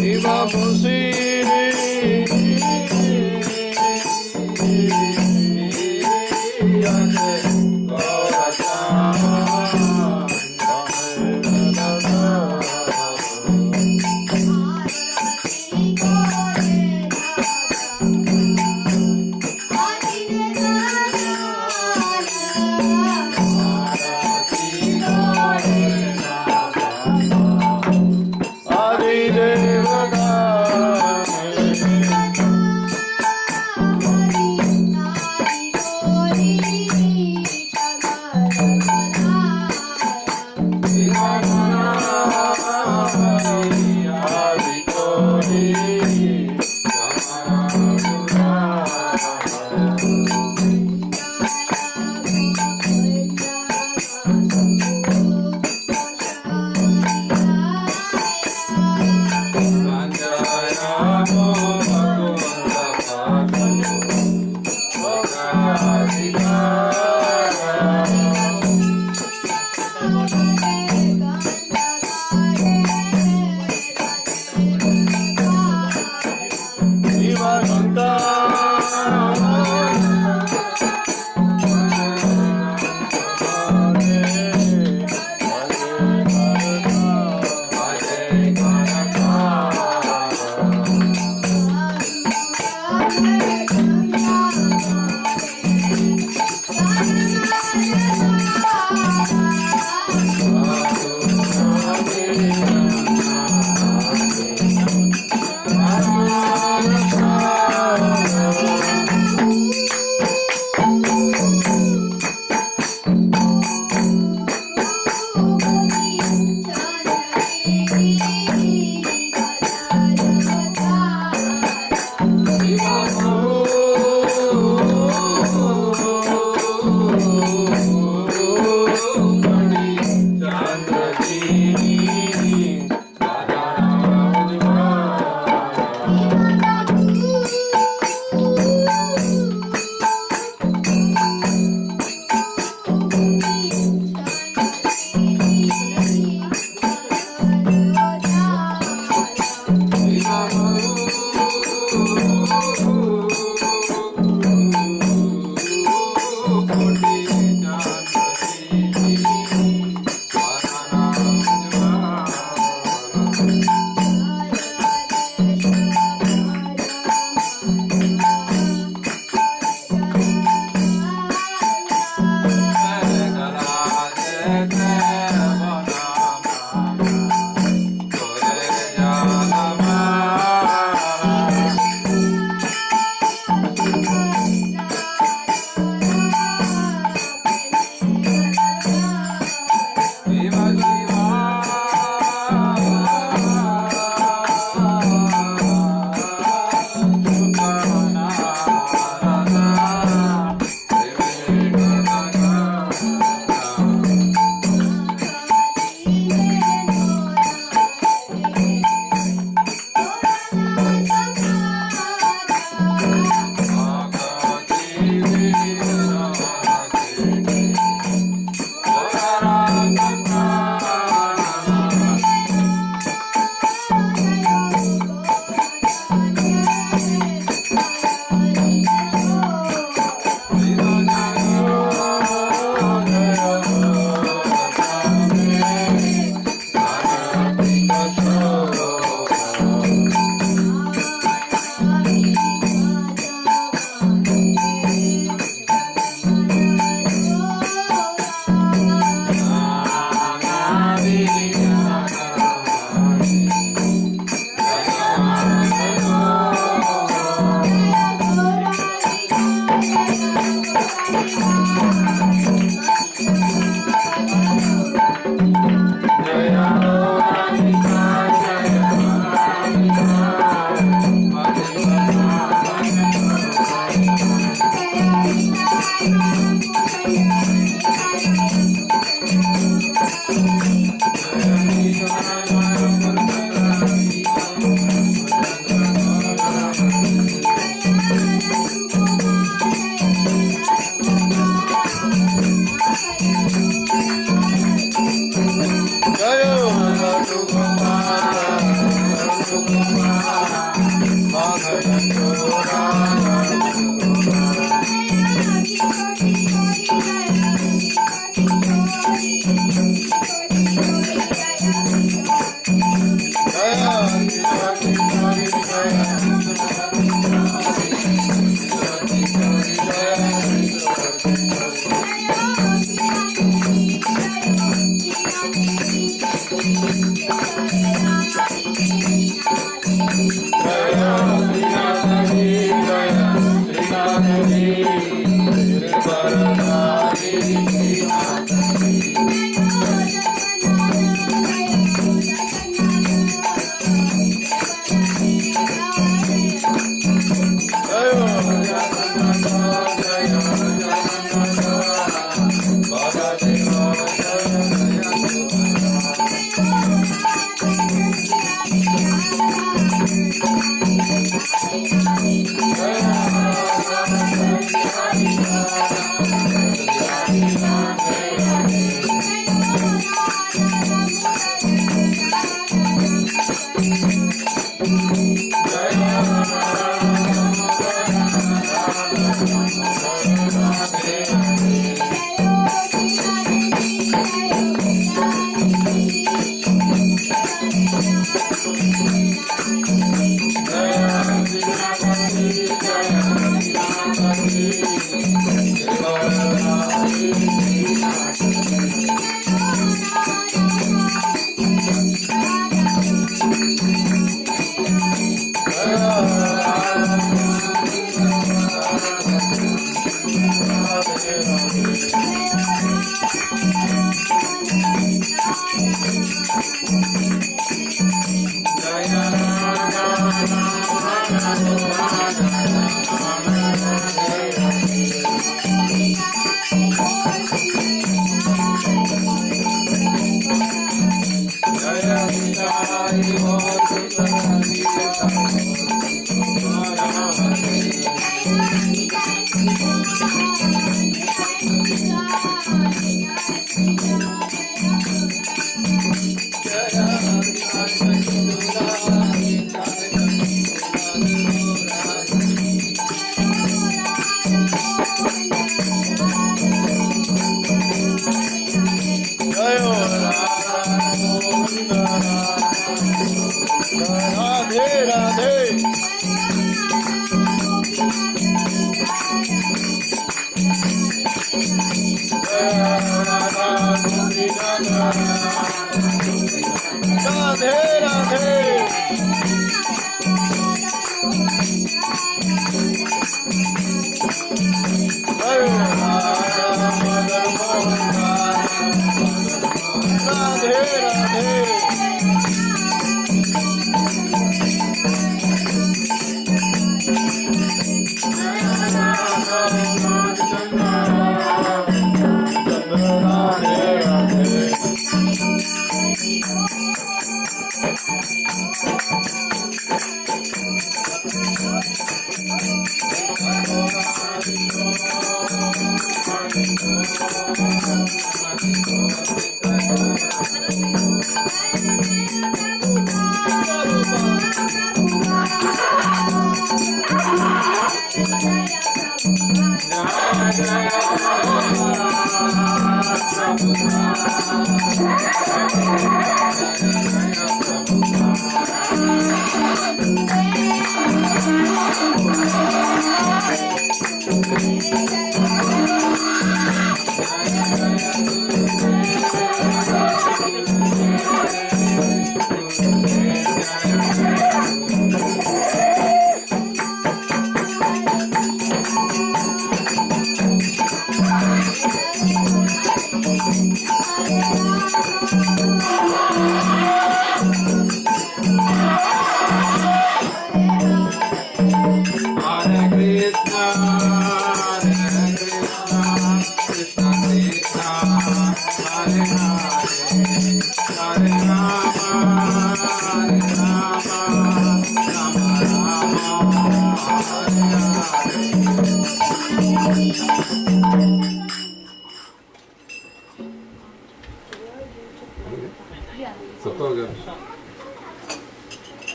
Shiva Bhusiri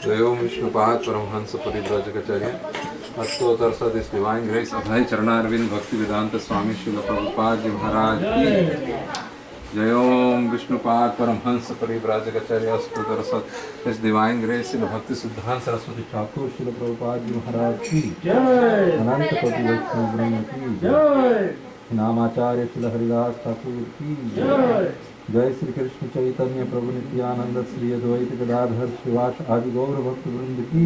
Devam Vishnupad Paramhansa Parivrajakacarya Astotar Sadis Divine Grace Abhay Charanarvind Bhakti Vedanta Swami Srila Prabhupada Ji Maharaj Ki Jai Om Vishnupad Paramhansa Parivrajakacarya Astotar Sadis Divine Grace in Bhakti Siddhanta Saraswati Thakur Srila Prabhupada Ji Maharaj Ki Jai Ananta Koti Vaishnava Brahma Ki Jai Namacharya Srila Haridas Thakur Ki Jai जय श्री कृष्ण चैतन्य प्रभु नित्यानंद श्री अद्वैत गदाधर शिवास आदि गौर भक्त वृंद की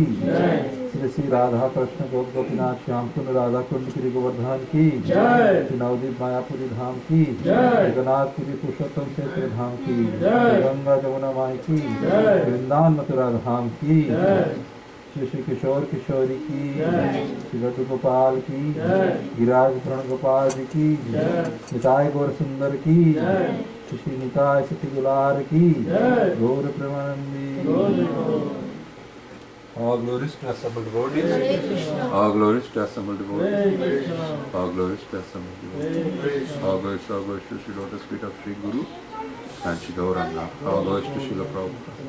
श्री श्री राधा कृष्ण गोपीनाथ श्याम कुंड राधा कुंड श्री गोवर्धन की श्री नवदीप मायापुरी धाम की जगन्नाथ पुरी पुरुषोत्तम क्षेत्र धाम की गंगा जमुना माई की वृंदावन मथुरा धाम की श्री श्री किशोर किशोरी की श्री लड्डू गोपाल की गिरिराज प्रण गोपाल जी की निताय गौर सुंदर की श्री निताय सती गुलार की गौर Premanandi. All glories to assembled devotees. All glories to assembled devotees. All glories to assembled devotees. All glories to Sri Lotus feet of Sri Guru and Sri Gauranga. All glories to Srila Prabhupada.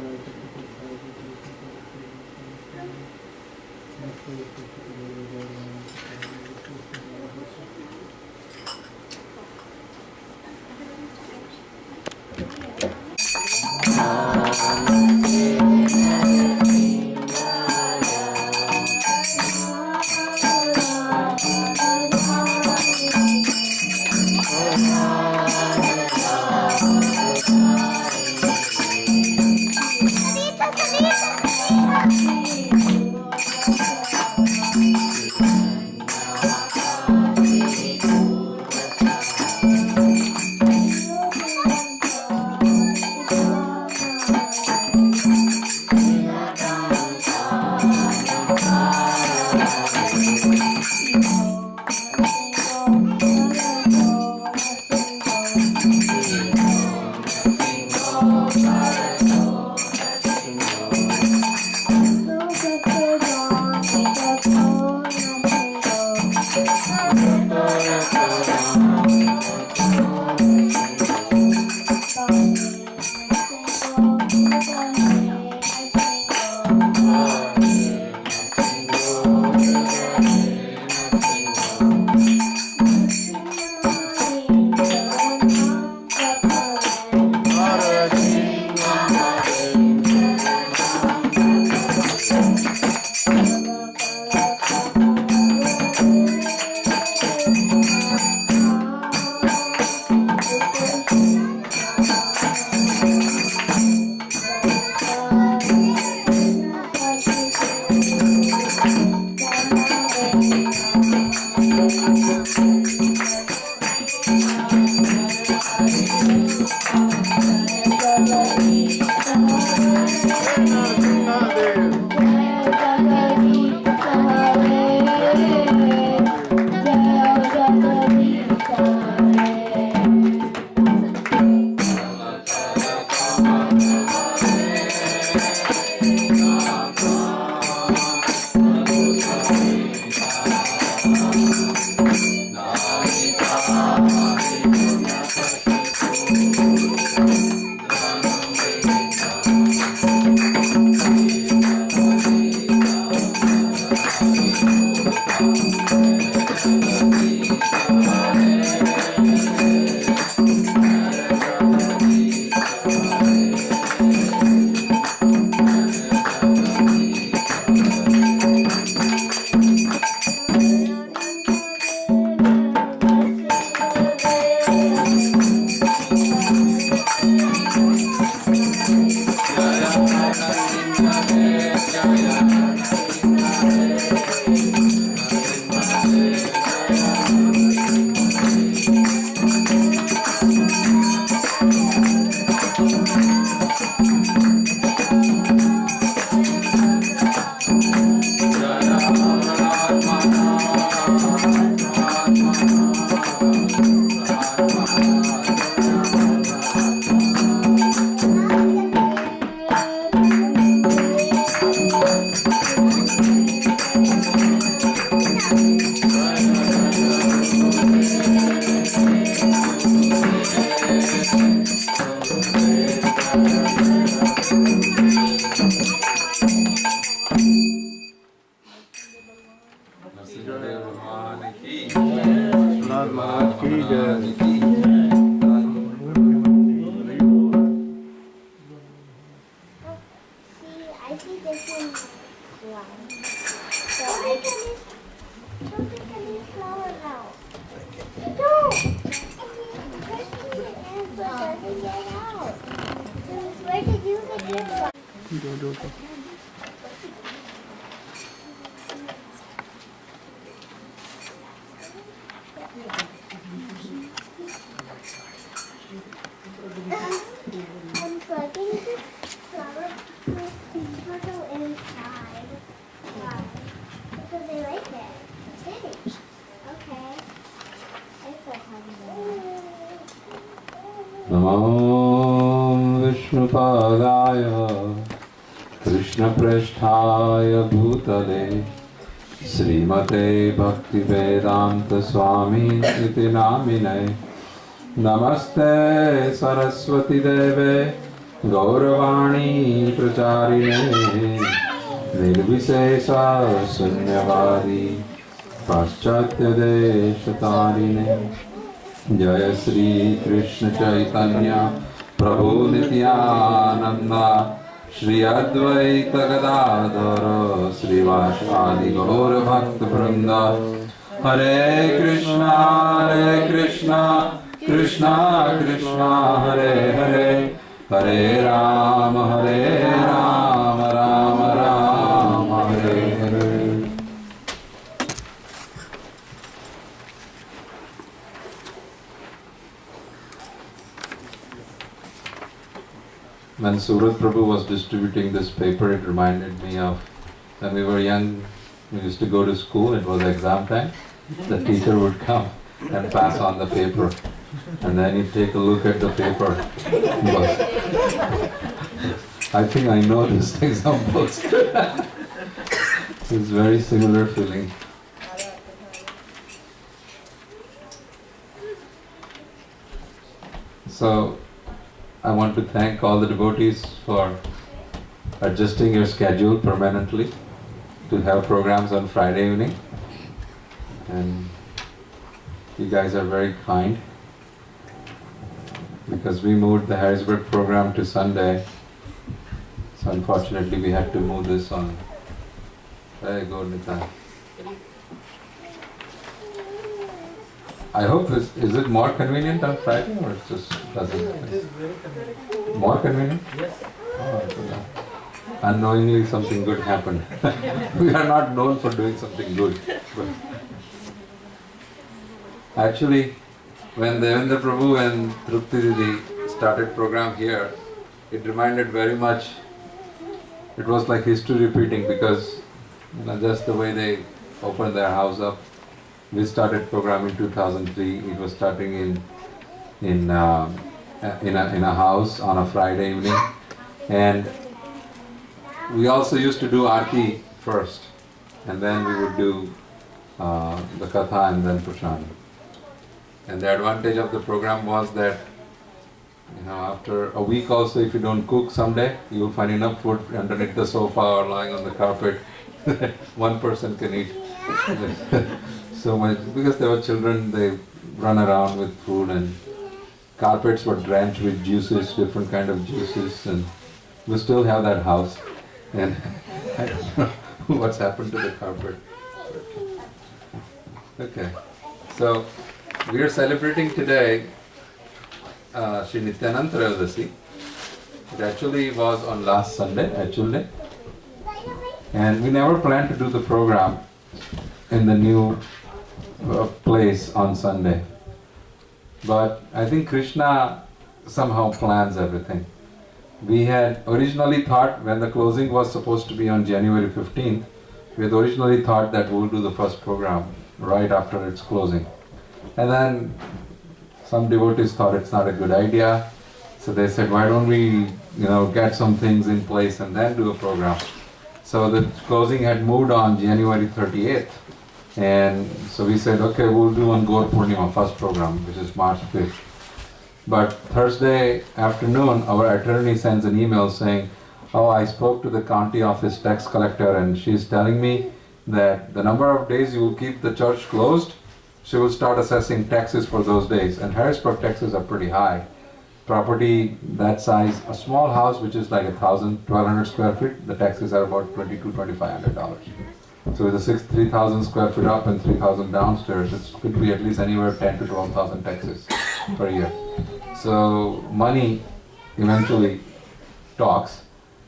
Narasimhadeva भगवान की नाथ महाराज की महाराज जय। की See, I see this one. So I can don't take any flower now. Don't! Christy and the doesn't get out. So where did you get your one? जो I'm plugging the flower bottle inside. Why? Because I like it. Sitting. Okay. I feel hungry. नमो विष्णुपादाय कृष्णप्रेष्ठाय भूतले श्रीमते भक्तिवेदांत स्वामी इति नामिने नमस्ते सरस्वती देवे गौरवाणी प्रचारिणे निर्विशेष शून्यवादी पाश्चात्य देशतारिणे जय श्री कृष्ण चैतन्य प्रभु नित्यानंद श्री अद्वैत गदाधर श्रीवासादि गौर भक्त वृंद हरे Krishna Krishna Krishna Hare Hare Hare Ram Ram Ram Hare Hare. When Surat Prabhu was distributing this paper, it reminded me of when we were young, we used to go to school, it was exam time, the teacher would come and pass on the paper. And then you take a look at the paper. I think I know these examples. It's very similar feeling. So, I want to thank all the devotees for adjusting your schedule permanently to have programs on Friday evening. And you guys are very kind because we moved the Harrisburg program to Sunday. So unfortunately we had to move this on. Very good, Nita. I hope is it more convenient on Friday or it just doesn't? It is very convenient. More convenient? Yes. Oh, yeah. Unknowingly something good happened. We are not known for doing something good. But actually, when Devendra Prabhu and Trupti Didi started program here, it reminded very much, it was like history repeating because just the way they opened their house up. We started program in 2003. It was starting in a house on a Friday evening, and we also used to do Aarti first, and then we would do the Katha and then Prashad. And the advantage of the program was that after a week also, if you don't cook someday, you will find enough food underneath the sofa or lying on the carpet. One person can eat. So much, because there were children, they run around with food and carpets were drenched with juices, different kind of juices, and we still have that house. And I don't know what's happened to the carpet. Okay, so we are celebrating today Sri Nityananda Trayodasi. It actually was on last Sunday, actually. And we never planned to do the program in the new place on Sunday. But I think Krishna somehow plans everything. We had originally thought when the closing was supposed to be on January 15th, we had originally thought that we'll do the first program right after its closing. And then some devotees thought it's not a good idea. So they said, why don't we, get some things in place and then do a program. So the closing had moved on January 38th. And so we said, okay, we'll do on Gaur Purnima, first program, which is March 5th. But Thursday afternoon, our attorney sends an email saying, oh, I spoke to the county office tax collector and she's telling me that the number of days you will keep the church closed, she will start assessing taxes for those days. And Harrisburg taxes are pretty high. Property that size, a small house which is like 1,200 square feet, the taxes are about $2,500. So with the 3,000 square feet up and 3,000 downstairs, it could be at least anywhere 10 to 12,000 taxes per year. So money eventually talks.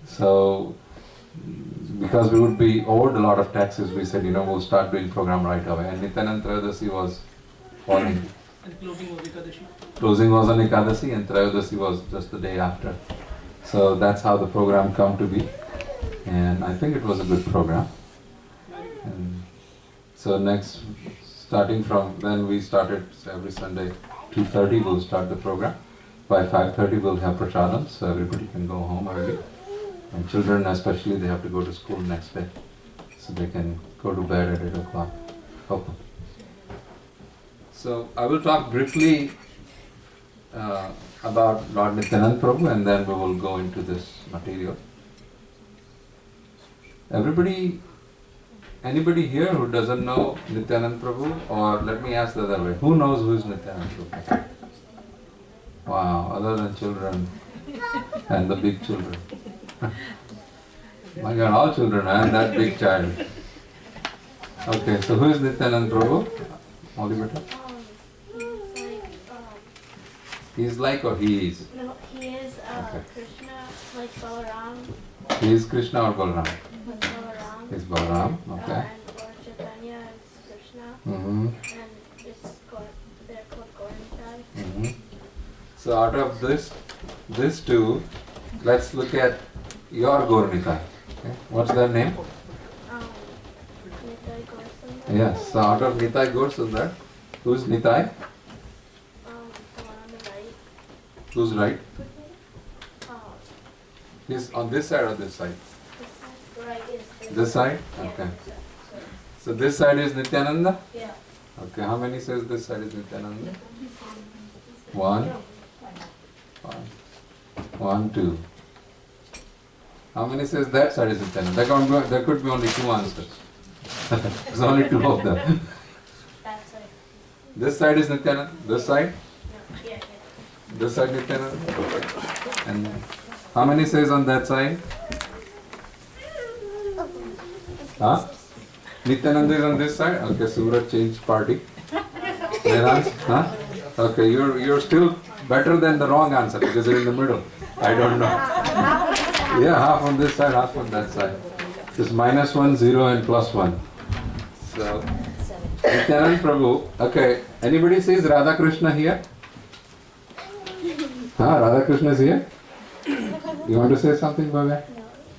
So because we would be owed a lot of taxes, we said, we'll start doing program right away. And Nityanand Trayodasi was falling. And closing was Ekadashi. Closing was on Ekadasi and Trayodasi was just the day after. So that's how the program come to be. And I think it was a good program. And so next, starting from then we started every Sunday, 2:30 we'll start the program. By 5:30 we'll have prasadam, so everybody can go home early. And children especially, they have to go to school next day. So they can go to bed at 8 o'clock. Open. So I will talk briefly about Lord Nityanand Prabhu and then we will go into this material. Anybody here who doesn't know Nityanand Prabhu, or let me ask the other way, who knows who is Nityanand Prabhu? Wow, other than children and the big children. My God, all children and that big child. Okay, so who is Nityanand Prabhu? Molly Beta? He's like or he is? No, he is Okay. Krishna, like Balaram. He is Krishna or Balaram? With Balaram. He's Balaram, okay. And Lord Chaitanya is Krishna. Mm-hmm. And they're called Gauranitai. Mm-hmm. So out of this two, let's look at your Gauranitai. Okay. What's their name? Nitai Gaurasundar. Yes, so out of Nitai Gaurasundar, who's Nitai? The one on the right. Who's right? Uh, He's on this side or this side? this side. Right is This side? Yeah, Okay. this side. So this side is Nityananda? Yeah. Okay, how many says this side is Nityananda? One. One, two. How many says that side is Nityananda? There could be only two answers. There's only two of them. That side. This side is Nityananda. This side? No, yeah. This side Nityananda. And how many says on that side? Huh? Nityananda is on this side? Okay, Suraj changed party. Vedant? Huh? Okay, you're still better than the wrong answer because you're in the middle. I don't know. Yeah, half on this side, half on that side. It's -1, 0 and +1. So, Nityanand Prabhu. Okay, anybody says Radha Krishna here? Huh? Radha Krishna is here? You want to say something, Bhavya?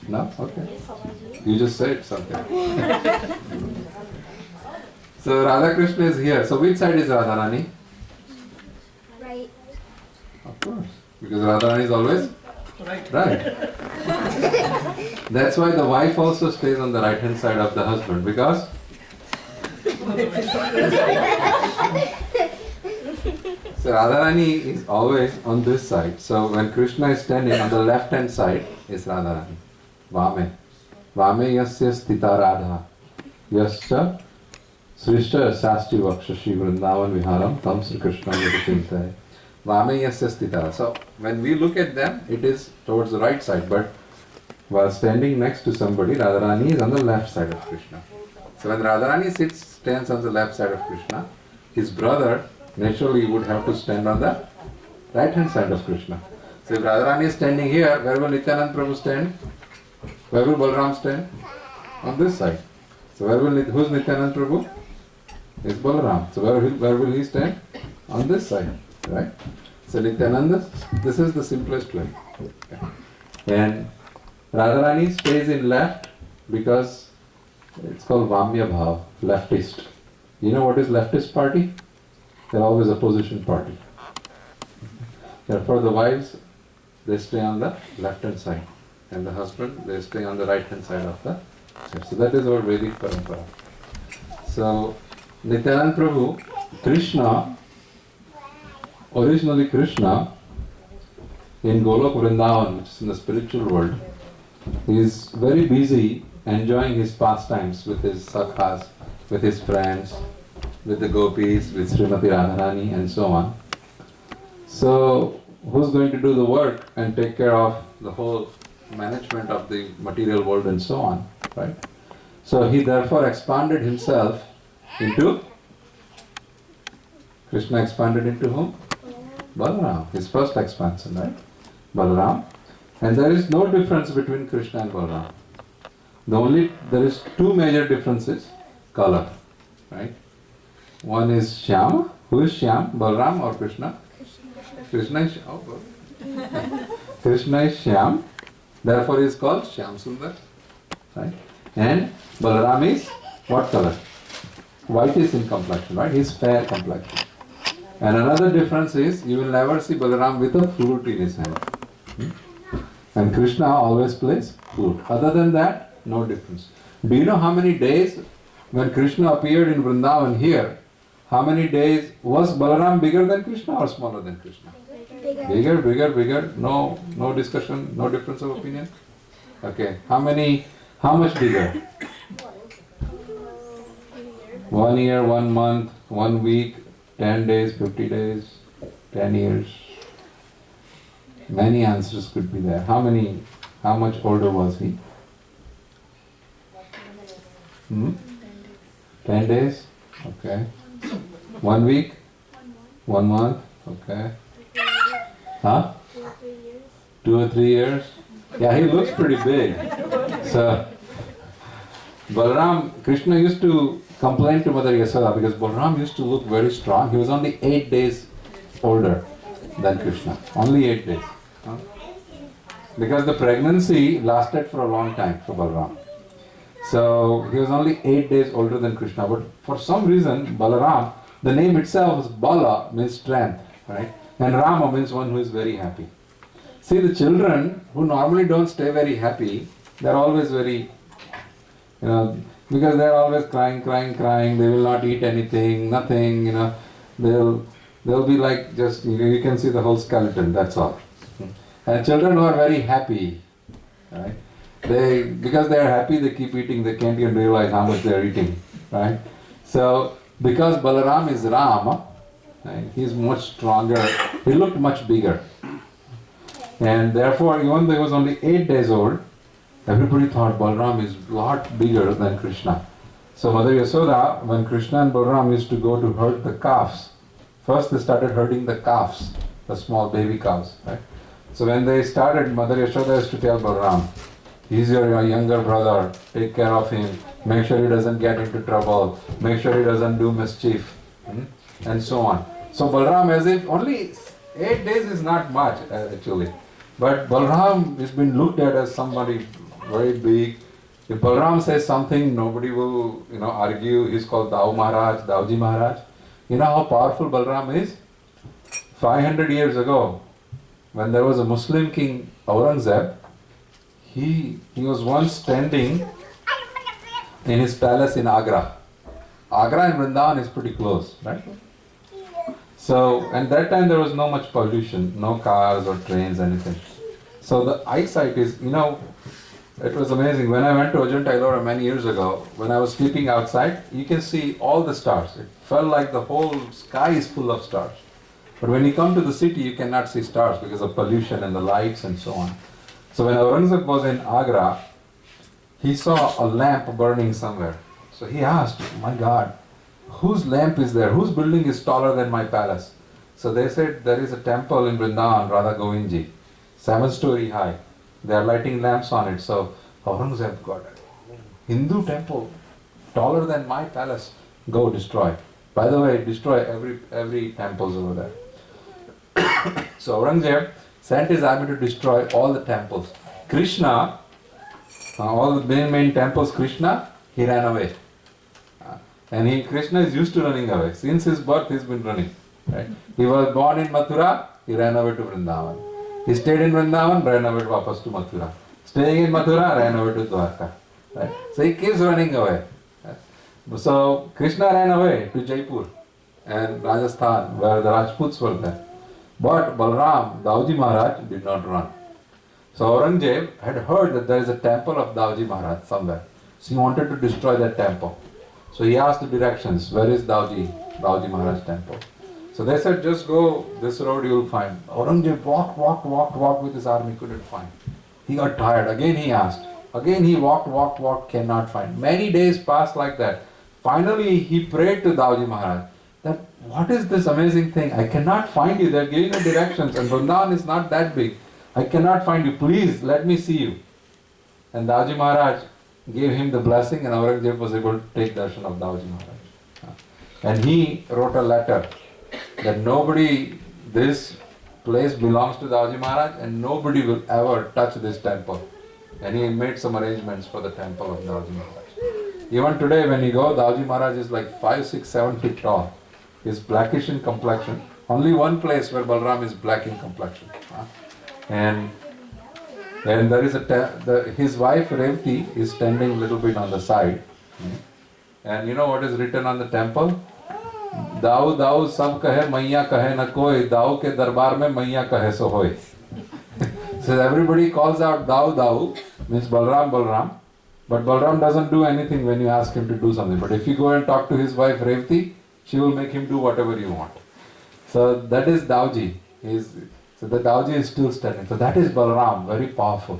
No? Okay. You just said something. So Radha Krishna is here. So which side is Radharani? Right. Of course. Because Radharani is always Right. right. That's why the wife also stays on the right hand side of the husband. Because so Radharani is always on this side. So when Krishna is standing on the left hand side is Radharani. Vame. Vame yasya sthita radha. Yasya srishta sasti vakshashi vrindavan viharam tam Sri Krishna vidichintai. Vame yasya sthita. So when we look at them, it is towards the right side. But while standing next to somebody, Radharani is on the left side of Krishna. So when Radharani stands on the left side of Krishna, his brother naturally would have to stand on the right hand side of Krishna. So if Radharani is standing here, where will Nityanand Prabhu stand? Where will Balaram stand? On this side. So who's Nityanand Prabhu? It's Balaram. So where will he stand? On this side, right? So Nityananda, this is the simplest way. Okay. And Radharani stays in left because it's called Vamya Bhav, leftist. You know what is leftist party? They're always opposition party. Therefore the wives, they stay on the left hand side. And the husband, they stay on the right hand side of the church. So that is our Vedic parampara. So Nityanand Prabhu, Krishna, originally Krishna, in Golok Vrindavan, which is in the spiritual world, he is very busy enjoying his pastimes with his sakhas, with his friends, with the gopis, with Srimati Radharani and so on. So who's going to do the work and take care of the whole management of the material world and so on, right? So he therefore expanded himself into, Krishna expanded into whom? Balaram, his first expansion, right? Balaram. And there is no difference between Krishna and Balaram. There is two major differences, color, right? One is Shyam. Who is Shyam? Balaram or Krishna? Krishna is Shyam. Oh, Krishna is Shyam. Therefore he is called Shyam Sundar, right? And Balaram is what color? Whitish in complexion, right? He is fair complexion. And another difference is you will never see Balaram with a flute in his hand. And Krishna always plays flute. Other than that, no difference. Do you know how many days when Krishna appeared in Vrindavan here, how many days was Balaram bigger than Krishna or smaller than Krishna? Bigger. No discussion, no difference of opinion. Okay. How much bigger? 1 year, 1 month, 1 week, 10 days, 50 days, 10 years. Many answers could be there. How much older was he? 10 days? Okay. 1 week? 1 month? Okay. Huh? 2 or 3 years? Yeah, he looks pretty big. So, Balaram, Krishna used to complain to Mother Yasoda because Balaram used to look very strong. He was only 8 days older than Krishna. Only 8 days. Huh? Because the pregnancy lasted for a long time for Balaram. So he was only 8 days older than Krishna. But for some reason, Balaram, the name itself is Bala, means strength, right? And Rama means one who is very happy. See, the children who normally don't stay very happy, they're always very, because they're always crying. They will not eat anything, nothing, They'll be like just, you can see the whole skeleton, that's all. And children who are very happy, right? Because they are happy, they keep eating, they can't even realize how much they are eating, right? So, because Balaram is Rama, right, he is much stronger, he looked much bigger. And therefore, even though he was only 8 days old, everybody thought Balaram is a lot bigger than Krishna. So Mother Yasoda, when Krishna and Balaram used to go to herd the calves, first they started herding the calves, the small baby cows, right? So when they started, Mother Yashoda used to tell Balaram, he's your younger brother, take care of him, make sure he doesn't get into trouble, make sure he doesn't do mischief, and so on. So Balaram, as if only 8 days is not much actually, but Balaram has been looked at as somebody very big. If Balaram says something, nobody will argue. He's called Dauji Maharaj. You know how powerful Balaram is? 500 years ago, when there was a Muslim king, Aurangzeb, he was once standing in his palace in Agra. Agra and Vrindavan is pretty close, right? So, and that time there was no much pollution, no cars or trains, anything. So the eyesight is, it was amazing. When I went to Ajanta Ellora many years ago, when I was sleeping outside, you can see all the stars. It felt like the whole sky is full of stars. But when you come to the city, you cannot see stars because of pollution and the lights and so on. So when Aurangzeb was in Agra, he saw a lamp burning somewhere. So he asked, my God, whose lamp is there? Whose building is taller than my palace? So they said, there is a temple in Vrindavan, Radha Govindji, 7-story high. They are lighting lamps on it. So Aurangzeb got a Hindu temple taller than my palace. Go destroy. By the way, destroy every temples over there. So Aurangzeb sent his army to destroy all the temples. Krishna, all the main temples, Krishna, he ran away. And Krishna is used to running away. Since his birth, he's been running. Right? He was born in Mathura, he ran away to Vrindavan. He stayed in Vrindavan, ran away wapas to Mathura. Staying in Mathura, ran away to Dwarka. Right? So he keeps running away. Right? So Krishna ran away to Jaipur and Rajasthan, where the Rajputs were there. But Balaram, Dauji Maharaj, did not run. So Aurangzeb had heard that there is a temple of Dauji Maharaj somewhere. he wanted to destroy that temple. So he asked the directions, where is Dauji Maharaj temple? So they said, just go this road, you will find. Aurangzeb walked with his army, couldn't find. He got tired. Again he asked. Again he walked, cannot find. Many days passed like that. Finally he prayed to Dauji Maharaj that, what is this amazing thing? I cannot find you. They are giving me directions and Vrindavan is not that big. I cannot find you. Please let me see you. And Dauji Maharaj gave him the blessing and Aurangzeb was able to take darshan of Dauji Maharaj. And he wrote a letter that this place belongs to Dauji Maharaj and nobody will ever touch this temple. And he made some arrangements for the temple of Dauji Maharaj. Even today when you go, Dauji Maharaj is like 5, 6, 7 feet tall. He is blackish in complexion. Only one place where Balram is black in complexion. And there is his wife Revati is standing a little bit on the side. And you know what is written on the temple? Dao Dao sab kahe maiya kahe na koi, Dao ke darbar mein maiya kahe so hoy. So everybody calls out Dao Dao, means Balram Balram. But Balram doesn't do anything when you ask him to do something. But if you go and talk to his wife Revati, she will make him do whatever you want. So that is Dauji. So the Dauji is still standing. So that is Balaram, very powerful.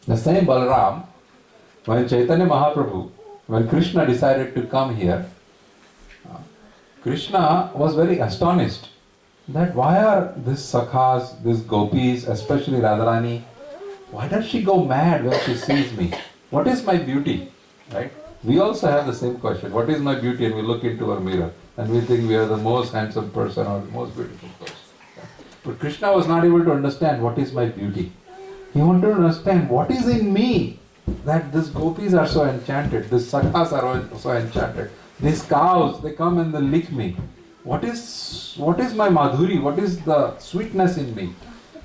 The same Balaram, when Chaitanya Mahaprabhu, when Krishna decided to come here, Krishna was very astonished that why are these sakhas, these gopis, especially Radharani, why does she go mad when she sees me? What is my beauty? Right? We also have the same question. What is my beauty? And we look into our mirror and we think we are the most handsome person or the most beautiful person. But Krishna was not able to understand what is my beauty. He wanted to understand what is in me that these gopis are so enchanted, these sakhas are so enchanted. These cows, they come and they lick me. What is my madhuri? What is the sweetness in me?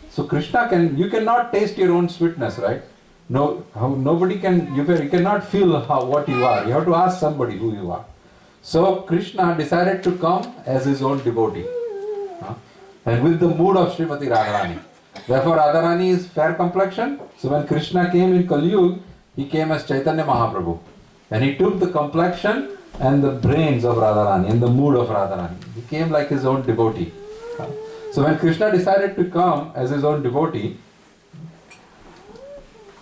So Krishna you cannot taste your own sweetness, right? No, nobody can, you cannot feel what you are. You have to ask somebody who you are. So Krishna decided to come as his own devotee. And with the mood of Srimati Radharani. Therefore Radharani is fair complexion. So when Krishna came in Kali Yuga, he came as Chaitanya Mahaprabhu. And he took the complexion and the brains of Radharani and the mood of Radharani. He came like his own devotee. So when Krishna decided to come as his own devotee,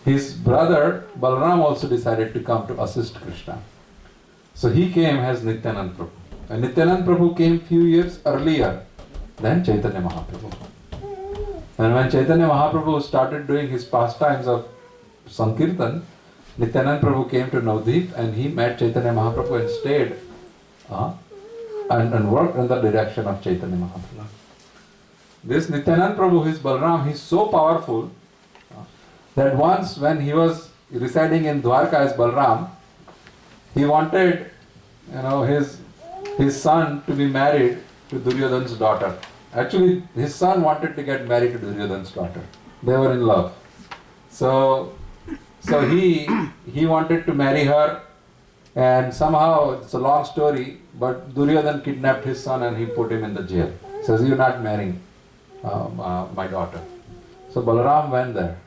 his brother Balaram also decided to come to assist Krishna. So he came as Nityanand Prabhu. And Nityanand Prabhu came few years earlier than Chaitanya Mahaprabhu. And when Chaitanya Mahaprabhu started doing his pastimes of Sankirtan, Nityanand Prabhu came to Navdeep and he met Chaitanya Mahaprabhu and stayed and worked in the direction of Chaitanya Mahaprabhu. This Nityanand Prabhu, his Balram, he is so powerful that once when he was residing in Dwarka as Balram, he wanted his son to be married to Duryodhana's daughter. Actually, his son wanted to get married to Duryodhana's daughter. They were in love. So he wanted to marry her, and somehow, it's a long story, but Duryodhana kidnapped his son and he put him in the jail. He says, "You're not marrying my daughter." So Balaram went there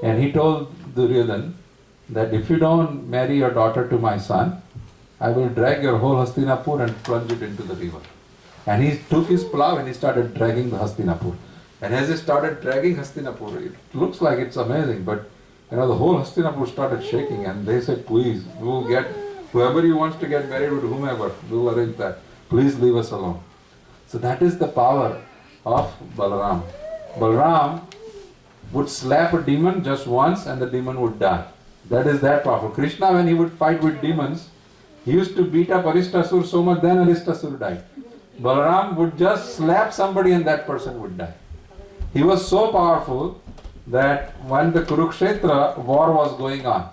and he told Duryodhana that if you don't marry your daughter to my son, I will drag your whole Hastinapur and plunge it into the river. And he took his plow and he started dragging the Hastinapur. And as he started dragging Hastinapur, it looks like it's amazing, but the whole Hastinapur started shaking and they said, "Please, we will get whoever he wants to get married with whomever, we will arrange that. Please leave us alone." So that is the power of Balaram. Balaram would slap a demon just once and the demon would die. That is that powerful. Krishna, when he would fight with demons, he used to beat up Aristasur so much, then Aristasur died. Balaram would just slap somebody and that person would die. He was so powerful that when the Kurukshetra war was going on,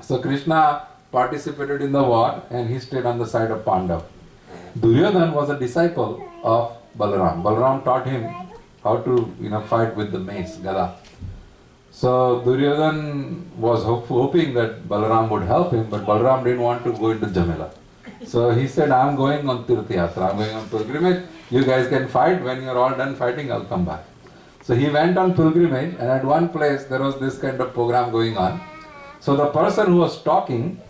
so Krishna participated in the war and he stayed on the side of Pandav. Duryodhana was a disciple of Balaram. Balaram taught him how to fight with the mace, Gada. So Duryodhana was hoping that Balaram would help him, but Balaram didn't want to go into Jamila. So he said, "I'm going on Tirthayatra, I'm going on pilgrimage. You guys can fight. When you're all done fighting, I'll come back." So he went on pilgrimage, and at one place there was this kind of program going on. So the person who was talking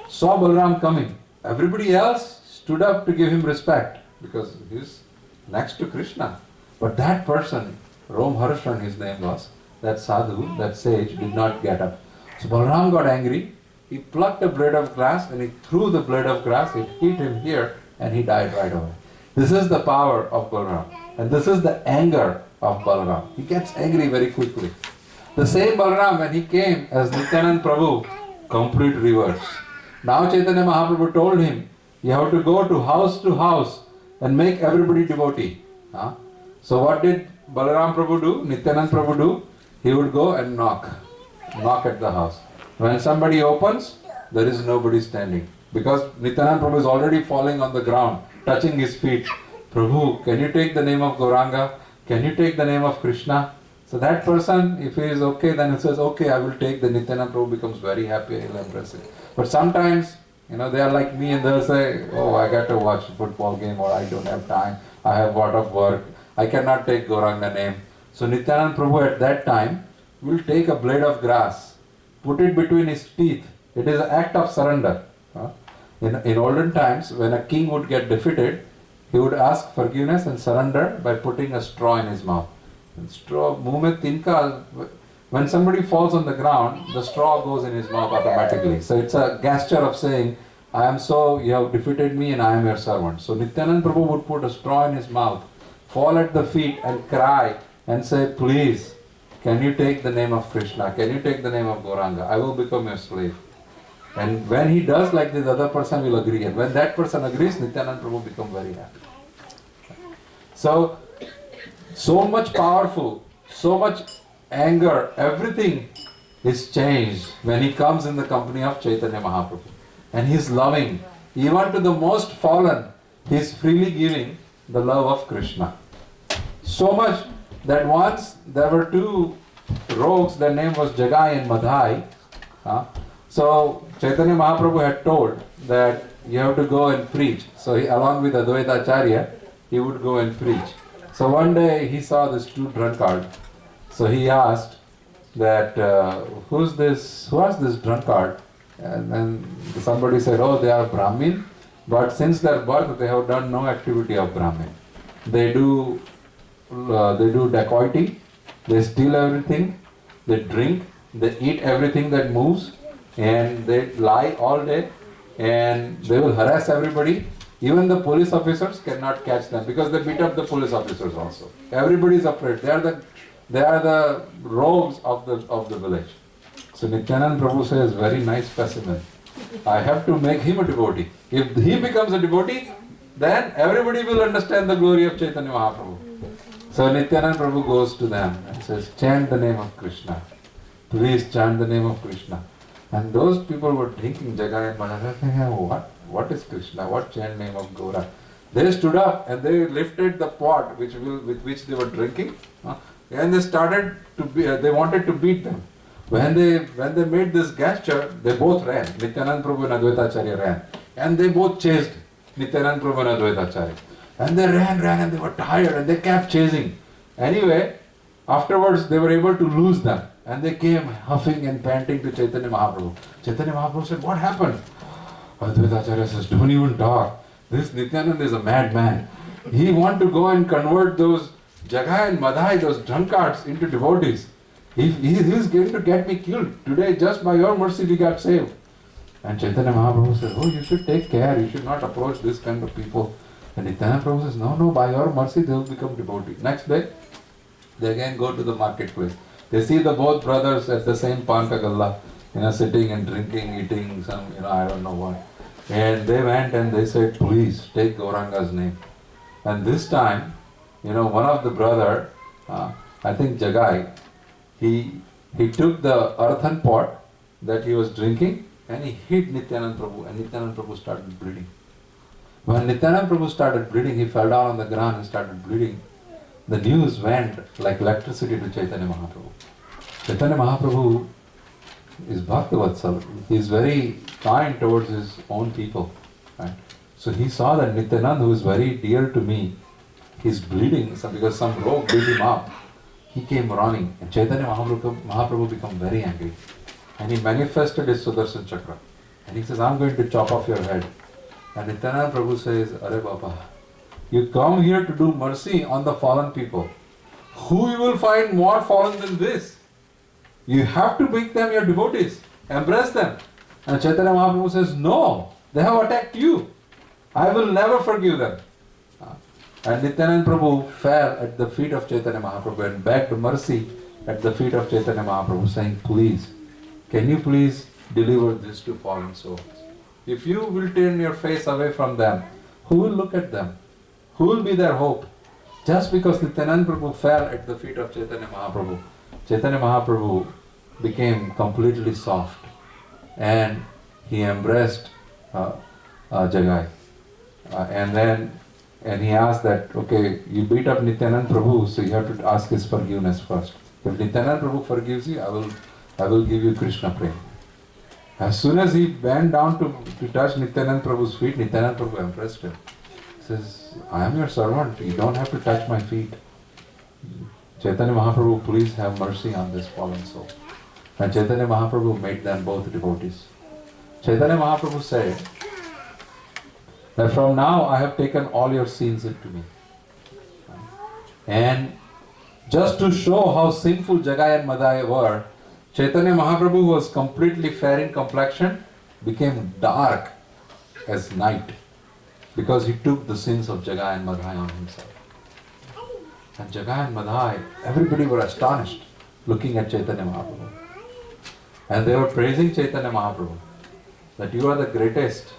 saw Balaram coming. Everybody else stood up to give him respect because he's next to Krishna. But that person, Romharshan his name was, that sadhu, that sage, did not get up. So Balaram got angry. He plucked a blade of grass and he threw the blade of grass. It hit him here and he died right away. This is the power of Balaram. And this is the anger of Balaram. He gets angry very quickly. The same Balaram, when he came as Nityanand Prabhu, complete reverse. Now Chaitanya Mahaprabhu told him, you have to go to house and make everybody devotee. Huh? So what did Balaram Prabhu do? Nityanand Prabhu do? He would go and knock at the house. When somebody opens, there is nobody standing. Because Nityanand Prabhu is already falling on the ground, touching his feet. Prabhu, can you take the name of Gauranga? Can you take the name of Krishna? So that person, if he is okay, then he says, okay, I will take. The Nityanand Prabhu becomes very happy and he'll embrace it. But sometimes, they are like me and they'll say, oh, I got to watch a football game or I don't have time. I have a lot of work. I cannot take Gauranga name. So Nityanand Prabhu at that time will take a blade of grass, put it between his teeth. It is an act of surrender. In olden times, when a king would get defeated, he would ask forgiveness and surrender by putting a straw in his mouth. And straw, muh mein tinka, when somebody falls on the ground, the straw goes in his mouth automatically. So it's a gesture of saying, you have defeated me and I am your servant. So Nityanand Prabhu would put a straw in his mouth, fall at the feet and cry and say, please, can you take the name of Krishna? Can you take the name of Gauranga? I will become your slave. And when he does like this, the other person will agree. And when that person agrees, Nityanand Prabhu becomes very happy. So much powerful, so much anger, everything is changed when he comes in the company of Chaitanya Mahaprabhu. And he is loving. Even to the most fallen, he is freely giving the love of Krishna. So much that once there were two rogues, their name was Jagai and Madhai. So Chaitanya Mahaprabhu had told that you have to go and preach. So he, along with Advaita Acharya, he would go and preach. So one day he saw this two drunkard. So he asked that, who was this drunkard? And then somebody said, oh, they are Brahmin, but since their birth they have done no activity of Brahmin. They do dacoity, they steal everything, they drink, they eat everything that moves, and they lie all day, and they will harass everybody. Even the police officers cannot catch them because they beat up the police officers also. Everybody is afraid. They are the rogues of the village. So Nityanand Prabhu says, very nice specimen. I have to make him a devotee. If he becomes a devotee, then everybody will understand the glory of Chaitanya Mahaprabhu. So Nityanand Prabhu goes to them and says, chant the name of Krishna. Please chant the name of Krishna. And those people were drinking Jagai and Madhai. What is Krishna? What chant name of Gaura? They stood up and they lifted the pot with which they were drinking, and they started they wanted to beat them. When they made this gesture, they both ran. Nityanand Prabhu and Advaita Acharya ran. And they both chased Nityanand Prabhu and Advaita Acharya. And they ran and they were tired and they kept chasing. Anyway, afterwards they were able to lose them. And they came huffing and panting to Chaitanya Mahaprabhu. Chaitanya Mahaprabhu said, what happened? Advaita Acharya says, don't even talk. This Nityanand is a madman. He wants to go and convert those Jagai and Madhai, those drunkards, into devotees. He is going to get me killed. Today, just by your mercy, we got saved. And Chaitanya Mahaprabhu said, oh, you should take care. You should not approach this kind of people. And Nityanand Prabhu says, no, by your mercy, they will become devotees. Next day, they again go to the marketplace. They see the both brothers at the same Panka Galla, sitting and drinking, eating some, I don't know what. And they went and they said, please, take Gauranga's name. And this time, one of the brother, I think Jagai, he took the earthen pot that he was drinking and he hit Nityanand Prabhu, and Nityanand Prabhu started bleeding. When Nityanand Prabhu started bleeding, he fell down on the ground and started bleeding. The news went like electricity to Chaitanya Mahaprabhu. Chaitanya Mahaprabhu is Bhaktavatsal. He is very kind towards his own people. Right? So he saw that Nityanand, who is very dear to me, he's bleeding because some rogue beat him up. He came running, and Chaitanya Mahaprabhu became very angry. and he manifested his Sudarshan Chakra. And he says, I'm going to chop off your head. And Nityananda Prabhu says, Are Baba, you come here to do mercy on the fallen people. Who you will find more fallen than this? You have to make them your devotees. Embrace them. And Chaitanya Mahaprabhu says, no, they have attacked you. I will never forgive them. And Nityananda Prabhu fell at the feet of Chaitanya Mahaprabhu and begged mercy at the feet of Chaitanya Mahaprabhu, saying, please, can you please deliver this to fallen souls? If you will turn your face away from them, who will look at them? Who will be their hope? Just because Nityananda Prabhu fell at the feet of Chaitanya Mahaprabhu became completely soft and he embraced Jagai. And he asked that, okay, you beat up Nityananda Prabhu, so you have to ask his forgiveness first. If Nityananda Prabhu forgives you, I will give you Krishna Prem. As soon as he bent down to touch Nityananda Prabhu's feet, Nityananda Prabhu embraced him. He says, I am your servant, you don't have to touch my feet. Chaitanya Mahaprabhu, please have mercy on this fallen soul. And Chaitanya Mahaprabhu made them both devotees. Chaitanya Mahaprabhu said that from now I have taken all your sins into me. And just to show how sinful Jagai and Madai were, Chaitanya Mahaprabhu, who was completely fair in complexion, became dark as night because he took the sins of Jagai and Madai on himself. And Jagai and Madai, everybody were astonished looking at Chaitanya Mahaprabhu. And they were praising Chaitanya Mahaprabhu that you are the greatest.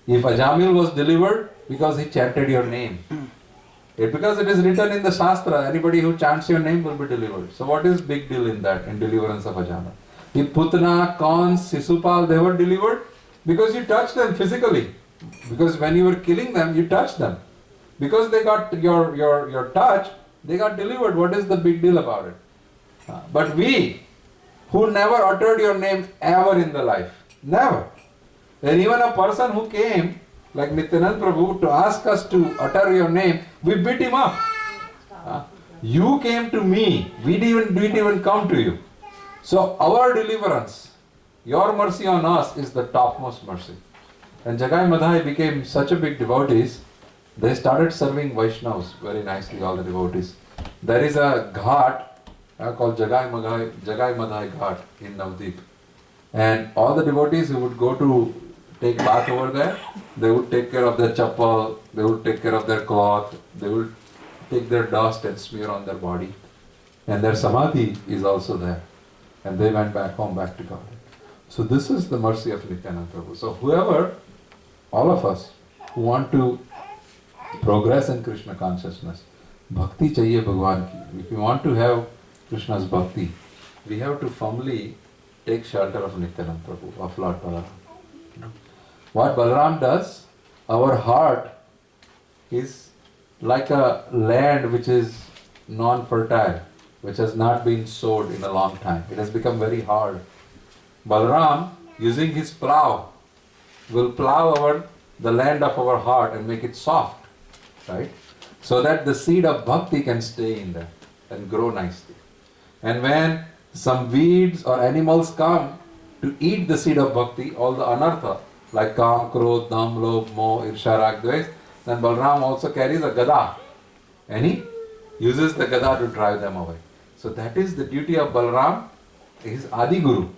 If Ajamil was delivered because he chanted your name, because it is written in the Shastra, anybody who chants your name will be delivered. So what is big deal in that, in deliverance of Ajamil? If Putna, Kans, Sisupal, they were delivered because you touched them physically. Because when you were killing them, you touched them. Because they got your touch, they got delivered. What is the big deal about it? But we, who never uttered your name ever in the life, never. And even a person who came, like Nityananda Prabhu, to ask us to utter your name, we beat him up. You came to me, we didn't even come to you. So our deliverance, your mercy on us is the topmost mercy. And Jagai Madhai became such a big devotees, they started serving Vaishnavas very nicely, all the devotees. There is a ghat called Jagai Madhai Ghat in Navdeep. And all the devotees who would go to take bath over there, they would take care of their chappal, they would take care of their cloth, they would take their dust and smear on their body. And their samadhi is also there. And they went back home, back to God. So this is the mercy of Nityananda Prabhu. So whoever, all of us who want to progress in Krishna consciousness, bhakti chahiye Bhagwan ki. If you want to have Krishna's bhakti, we have to firmly take shelter of Nityananda Prabhu, of Lord Balaram. What Balaram does, our heart is like a land which is non-fertile, which has not been sowed in a long time. It has become very hard. Balaram, using his plow, will plow the land of our heart and make it soft, right? So that the seed of bhakti can stay in there and grow nicely. And when some weeds or animals come to eat the seed of bhakti, all the anartha, like Kam, Krodh, Dham, Lobh, Moh, Irsha, Rag, Dvesh, then Balaram also carries a gada. And he uses the gada to drive them away. So that is the duty of Balaram. He is Adi Guru.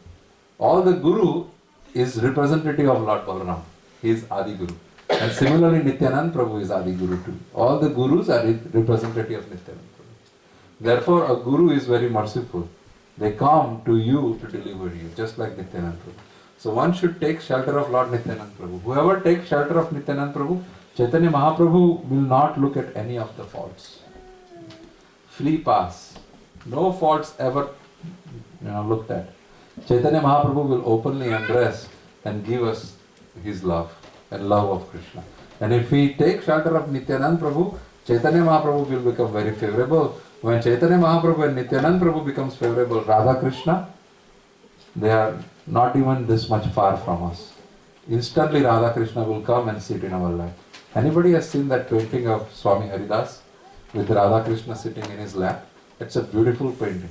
All the Guru is representative of Lord Balaram. He is Adi Guru. And similarly Nityananda Prabhu is Adi Guru too. All the Gurus are representative of Nityananda Prabhu. Therefore a Guru is very merciful. They come to you to deliver you, just like Nityananda Prabhu. So one should take shelter of Lord Nityananda Prabhu. Whoever takes shelter of Nityananda Prabhu, Chaitanya Mahaprabhu will not look at any of the faults. Free pass. No faults ever looked at. Chaitanya Mahaprabhu will openly embrace and give us his love and love of Krishna. And if we take shelter of Nityananda Prabhu, Chaitanya Mahaprabhu will become very favorable. When Chaitanya Mahaprabhu and Nityananda Prabhu becomes favorable, Radha Krishna, they are not even this much far from us. Instantly Radha Krishna will come and sit in our lap. Anybody has seen that painting of Swami Haridas with Radha Krishna sitting in his lap? It's a beautiful painting.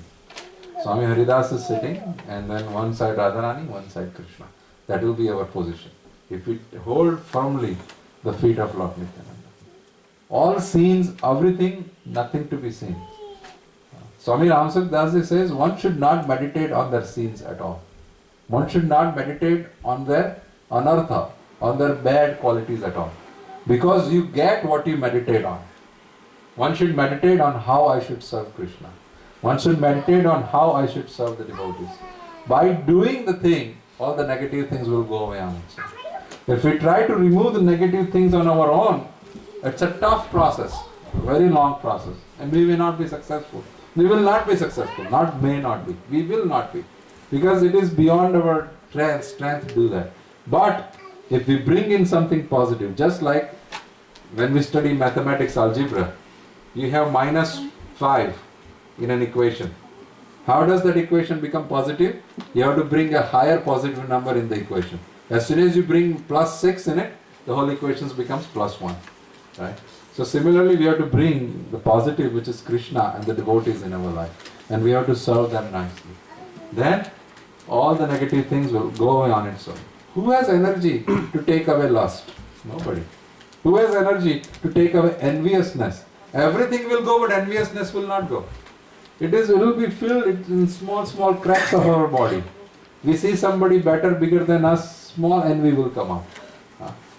Swami Haridas is sitting, and then one side Radharani, one side Krishna. That will be our position. If we hold firmly the feet of Lord Nityananda. All scenes, everything, nothing to be seen. Swami Ramsakh Dasji says one should not meditate on their scenes at all. One should not meditate on their anartha, on their bad qualities at all. Because you get what you meditate on. One should meditate on how I should serve Krishna. One should meditate on how I should serve the devotees. By doing the thing, all the negative things will go away on its own. If we try to remove the negative things on our own, it's a tough process, a very long process, and we may not be successful. We will not be successful, may not be. We will not be. Because it is beyond our strength to do that. But if we bring in something positive, just like when we study mathematics algebra, you have -5 in an equation. How does that equation become positive? You have to bring a higher positive number in the equation. As soon as you bring +6 in it, the whole equation becomes +1. Right? So similarly, we have to bring the positive, which is Krishna and the devotees in our life. And we have to serve them nicely. Then all the negative things will go away on its own. Who has energy to take away lust? Nobody. Who has energy to take away enviousness? Everything will go, but enviousness will not go. It will be filled in small cracks of our body. We see somebody better, bigger than us, small envy will come out.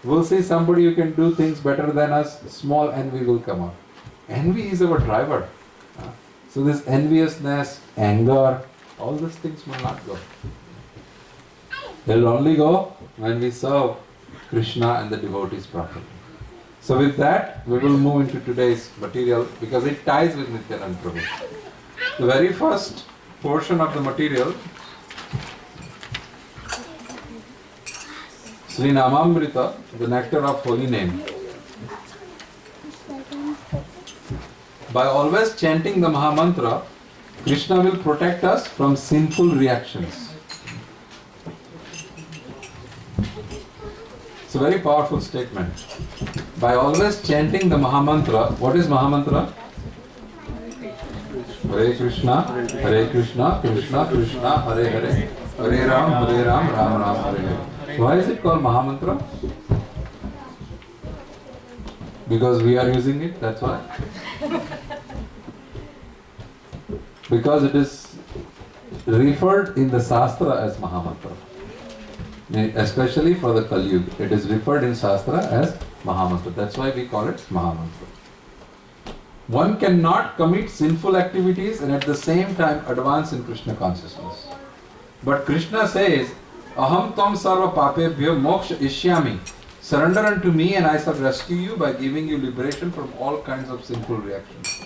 We'll see somebody who can do things better than us, small envy will come out. Envy is our driver. So this enviousness, anger, all these things will not go. They'll only go when we serve Krishna and the devotees properly. So with that, we will move into today's material because it ties with Nityananda Prabhu. The very first portion of the material, Sri Namamrita, the nectar of holy name. By always chanting the Mahamantra, Krishna will protect us from sinful reactions. It's a very powerful statement. By always chanting the Mahamantra, what is Mahamantra? Hare Krishna, Krishna Krishna, Hare Hare, Hare Ram, Ram Ram, Hare Hare. Why is it called Mahamantra? Because we are using it, that's why. Because it is referred in the Shastra as Mahamantra. Especially for the Kali Yuga. It is referred in Shastra as Mahamantra. That's why we call it Mahamantra. One cannot commit sinful activities and at the same time advance in Krishna consciousness. But Krishna says, Aham tam sarva papebhyo moksha ishyami. Surrender unto me and I shall rescue you by giving you liberation from all kinds of sinful reactions.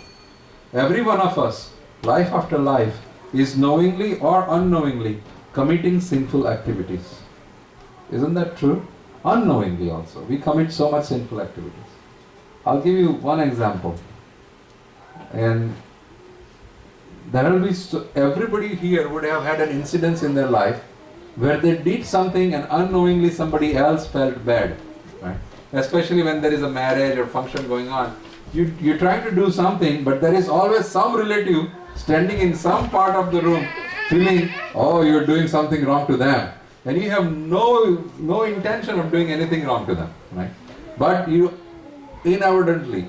Every one of us, life after life, is knowingly or unknowingly committing sinful activities. Isn't that true? Unknowingly also. We commit so much sinful activities. I'll give you one example. And there will be everybody here would have had an incident in their life where they did something and unknowingly somebody else felt bad. Right? Especially when there is a marriage or function going on. You're trying to do something, but there is always some relative standing in some part of the room feeling, oh, you're doing something wrong to them. And you have no intention of doing anything wrong to them. Right? But you inadvertently,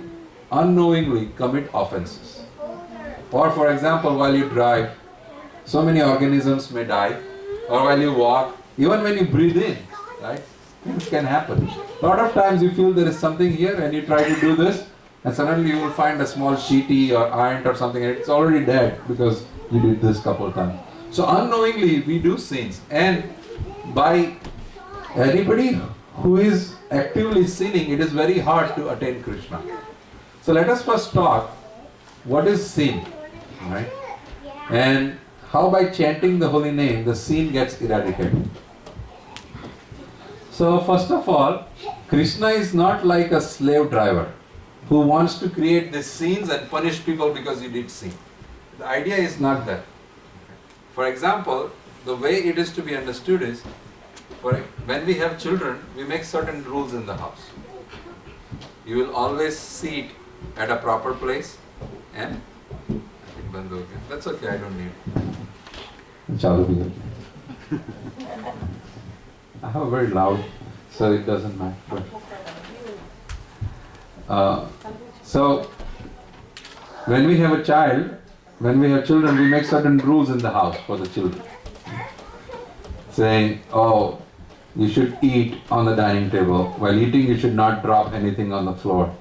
unknowingly commit offenses. Or for example, while you drive, so many organisms may die. Or while you walk, even when you breathe in, right? Things can happen. A lot of times you feel there is something here and you try to do this and suddenly you will find a small cheetah or ant or something and it's already dead because you did this couple of times. So unknowingly we do sins, and by anybody who is actively sinning, it is very hard to attain Krishna. So let us first talk what is sin, right? And how by chanting the holy name the sin gets eradicated. So first of all, Krishna is not like a slave driver who wants to create these sins and punish people because you did sin. The idea is not that. For example, the way it is to be understood is, when we have children, we make certain rules in the house. You will always sit at a proper place and that's okay, I don't need it. चालू भी हो गया. I have a very loud, so it doesn't matter. So, when we have a child, when we have children, we make certain rules in the house for the children. Saying, oh, you should eat on the dining table. While eating, you should not drop anything on the floor.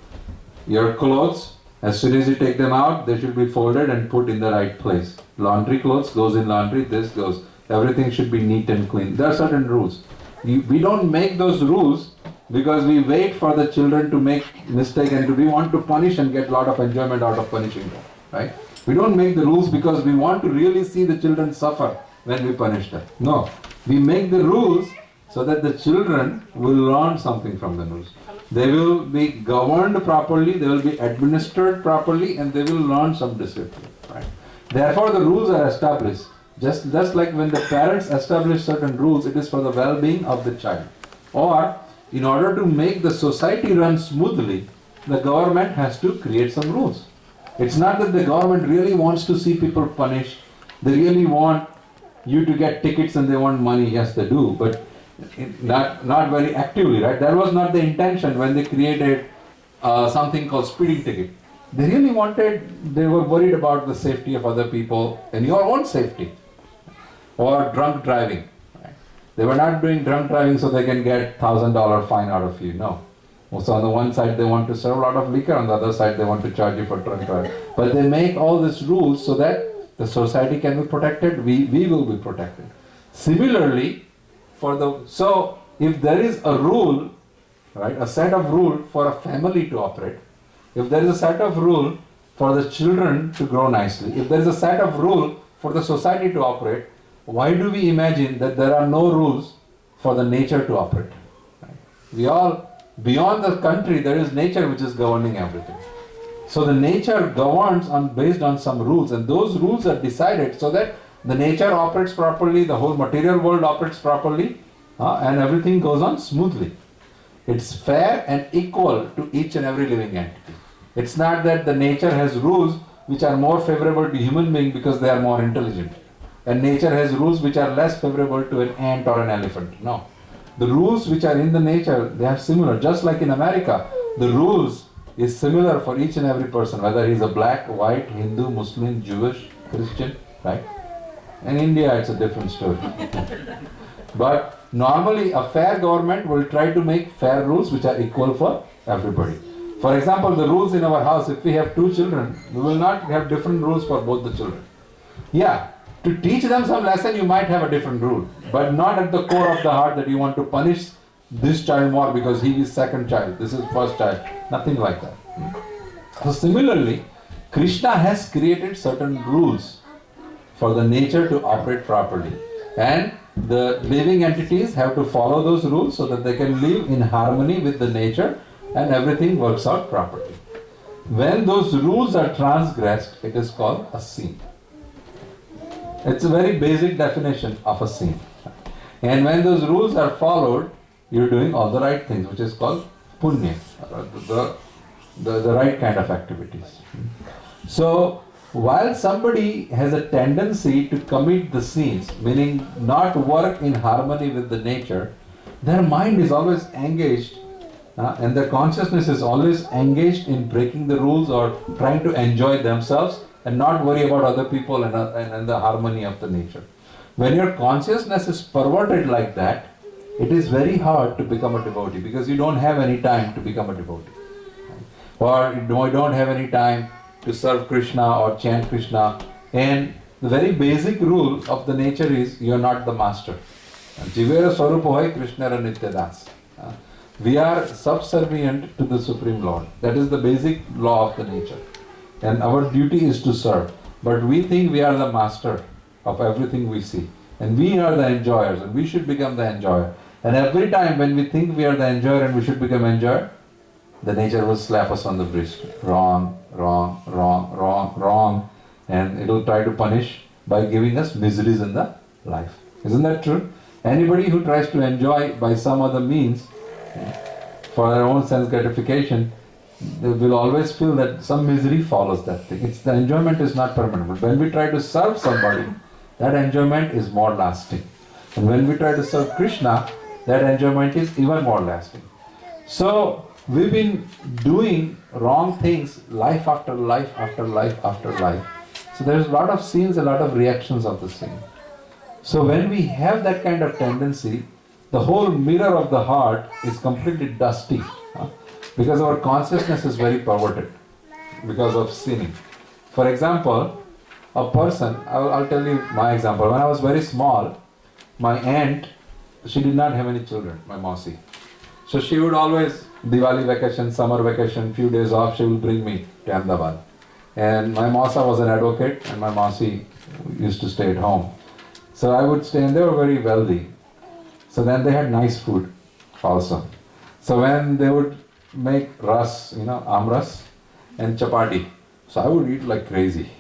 Your clothes, as soon as you take them out, they should be folded and put in the right place. Laundry clothes goes in laundry, this goes. Everything should be neat and clean. There are certain rules. We don't make those rules because we wait for the children to make mistake and we want to punish and get a lot of enjoyment out of punishing them, right? We don't make the rules because we want to really see the children suffer when we punish them. No, we make the rules so that the children will learn something from the rules. They will be governed properly, they will be administered properly, and they will learn some discipline, right? Therefore, the rules are established. Just like when the parents establish certain rules, it is for the well-being of the child. Or, in order to make the society run smoothly, the government has to create some rules. It's not that the government really wants to see people punished. They really want you to get tickets and they want money. Yes, they do, but not very actively, right? That was not the intention when they created something called speeding ticket. They were worried about the safety of other people and your own safety. Or drunk driving. Right? They were not doing drunk driving so they can get $1,000 fine out of you. No. So on the one side they want to serve a lot of liquor, on the other side they want to charge you for drunk driving. But they make all these rules so that the society can be protected, we will be protected. Similarly, so if there is a rule, right, a set of rule for a family to operate, if there is a set of rule for the children to grow nicely, if there is a set of rule for the society to operate, why do we imagine that there are no rules for the nature to operate? Right? Beyond the country, there is nature which is governing everything. So the nature governs based on some rules, and those rules are decided so that the nature operates properly, the whole material world operates properly, and everything goes on smoothly. It's fair and equal to each and every living entity. It's not that the nature has rules which are more favorable to human beings because they are more intelligent, and nature has rules which are less favorable to an ant or an elephant. No. The rules which are in the nature, they are similar. Just like in America, the rules is similar for each and every person, whether he's a black, white, Hindu, Muslim, Jewish, Christian, right? In India, it's a different story. But normally, a fair government will try to make fair rules which are equal for everybody. For example, the rules in our house, if we have 2 children, we will not have different rules for both the children. Yeah, to teach them some lesson, you might have a different rule, but not at the core of the heart that you want to punish this child more because he is second child, this is first child, nothing like that. So similarly, Krishna has created certain rules for the nature to operate properly, and the living entities have to follow those rules so that they can live in harmony with the nature and everything works out properly. When those rules are transgressed, it is called a sin. It's a very basic definition of a sin. And when those rules are followed, you're doing all the right things, which is called punya, the right kind of activities. So, while somebody has a tendency to commit the sins, meaning not work in harmony with the nature, their mind is always engaged and their consciousness is always engaged in breaking the rules or trying to enjoy themselves and not worry about other people and the harmony of the nature. When your consciousness is perverted like that, it is very hard to become a devotee because you don't have any time to become a devotee. Or you don't have any time to serve Krishna or chant Krishna. And the very basic rule of the nature is you are not the master. Jivera Swarupohai Krishna Nityadas. We are subservient to the Supreme Lord. That is the basic law of the nature. And our duty is to serve. But we think we are the master of everything we see. And we are the enjoyers and we should become the enjoyer. And every time when we think we are the enjoyer and we should become enjoyer, the nature will slap us on the wrist. Wrong, wrong, wrong, wrong, wrong. And it will try to punish by giving us miseries in the life. Isn't that true? Anybody who tries to enjoy by some other means for their own sense gratification, they will always feel that some misery follows that thing. The enjoyment is not permanent. But when we try to serve somebody that enjoyment is more lasting. And when we try to serve Krishna, that enjoyment is even more lasting. So we've been doing wrong things life after life after life after life. So there's a lot of sins, a lot of reactions of the sin. So when we have that kind of tendency, the whole mirror of the heart is completely dusty, because our consciousness is very perverted because of sinning. For example, a person, I'll tell you my example. When I was very small, my aunt, she did not have any children, my Mausi. So she would always, Diwali vacation, summer vacation, few days off, she would bring me to Ahmedabad. And my Mausa was an advocate and my Mausi used to stay at home. So I would stay, and they were very wealthy. So then they had nice food also. So when they would make ras, amras and chapati, so I would eat like crazy.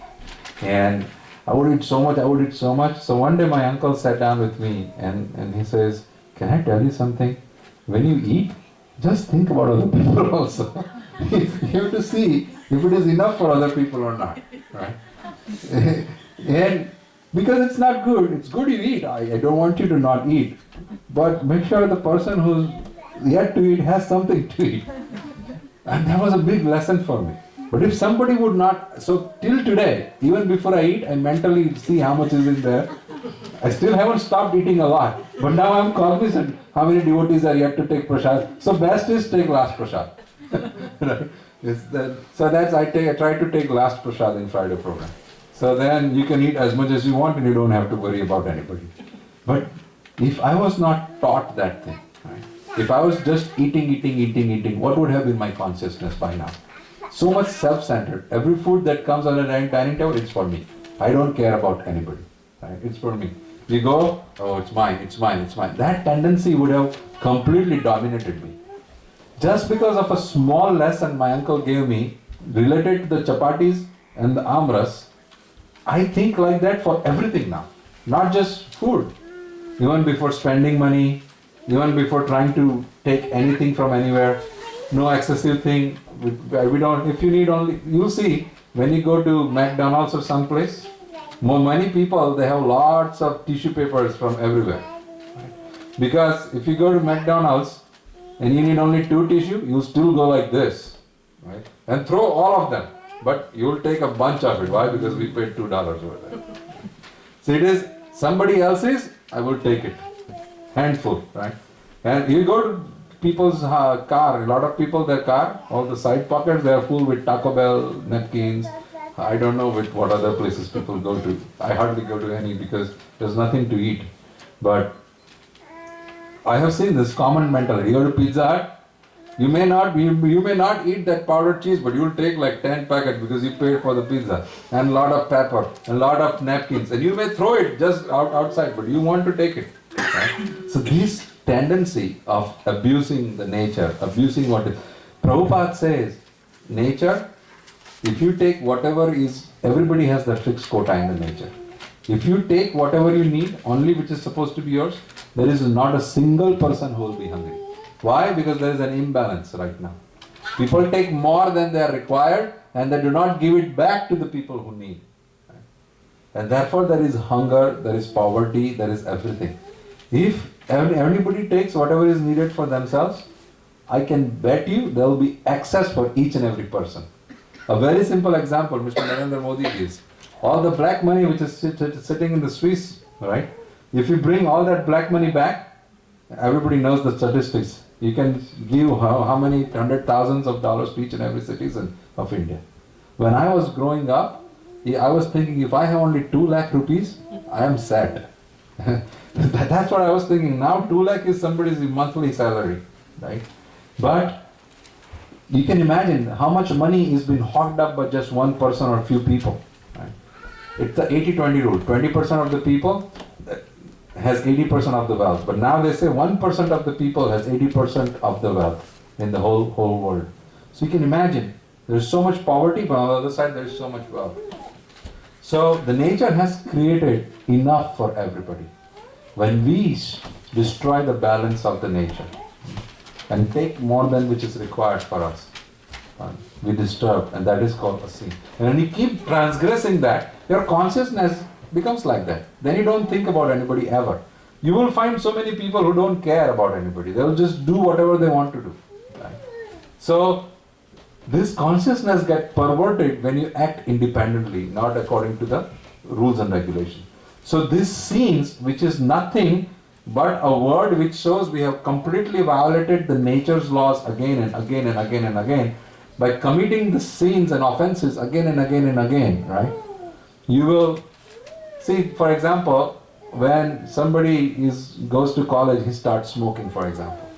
And I would eat so much. So one day my uncle sat down with me and he says, "Can I tell you something? When you eat, just think about other people also. You have to see if it is enough for other people or not, right?" And because it's not good, it's good you eat. I don't want you to not eat. But make sure the person who's yet to eat has something to eat. And that was a big lesson for me. But if somebody would not, so till today, even before I eat, I mentally see how much is in there. I still haven't stopped eating a lot. But now I'm cognizant how many devotees are yet to take prasad. So best is take last prasad. Right? I try to take last prasad in Friday program. So then you can eat as much as you want and you don't have to worry about anybody. But if I was not taught that thing, right? If I was just eating, what would have been my consciousness by now? So much self-centered. Every food that comes on a dining table, it's for me. I don't care about anybody. Right? It's for me. You go, oh, it's mine. That tendency would have completely dominated me. Just because of a small lesson my uncle gave me related to the chapatis and the amras, I think like that for everything now. Not just food. Even before spending money, even before trying to take anything from anywhere, no excessive thing. We don't. If you need only, you'll see when you go to McDonald's or someplace, many people, they have lots of tissue papers from everywhere. Because if you go to McDonald's and you need only 2 tissue, you still go like this, right? And throw all of them. But you'll take a bunch of it. Why? Because we paid $2 over there. So it is somebody else's, I will take it. Handful, right? And you go to people's car, a lot of people, their car, all the side pockets, they are full with Taco Bell, napkins. I don't know what other places people go to. I hardly go to any because there's nothing to eat. But I have seen this common mentality. You go to Pizza Hut, you may not eat that powdered cheese, but you'll take like 10 packets because you paid for the pizza and a lot of pepper and a lot of napkins, and you may throw it just outside, but you want to take it. Right? So this tendency of abusing the nature, abusing what is, Prabhupada says, nature, if you take whatever is, everybody has that fixed quota in the nature. If you take whatever you need, only which is supposed to be yours, there is not a single person who will be hungry. Why? Because there is an imbalance right now. People take more than they are required and they do not give it back to the people who need. And therefore there is hunger, there is poverty, there is everything. If everybody takes whatever is needed for themselves, I can bet you there will be access for each and every person. A very simple example Mr. Narendra Modi gives. All the black money which is sitting in the Swiss, right? If you bring all that black money back, everybody knows the statistics. You can give how many hundred thousands of dollars to each and every citizen of India. When I was growing up, I was thinking if I have only 2 lakh rupees, I am set. That's what I was thinking. Now 2 lakh is somebody's monthly salary, right? But you can imagine how much money is being hogged up by just one person or a few people. Right? It's the 80-20 rule. 20% of the people has 80% of the wealth. But now they say 1% of the people has 80% of the wealth in the whole world. So you can imagine, there is so much poverty, but on the other side there is so much wealth. So the nature has created enough for everybody. When we destroy the balance of the nature and take more than which is required for us, we disturb, and that is called a sin. And when you keep transgressing that, your consciousness becomes like that. Then you don't think about anybody ever. You will find so many people who don't care about anybody. They'll just do whatever they want to do. Right? So this consciousness gets perverted when you act independently, not according to the rules and regulations. So this scenes, which is nothing but a word which shows we have completely violated the nature's laws again and again and again and again, by committing the sins and offenses again and again and again, right? You will see, for example, when somebody goes to college, he starts smoking, for example.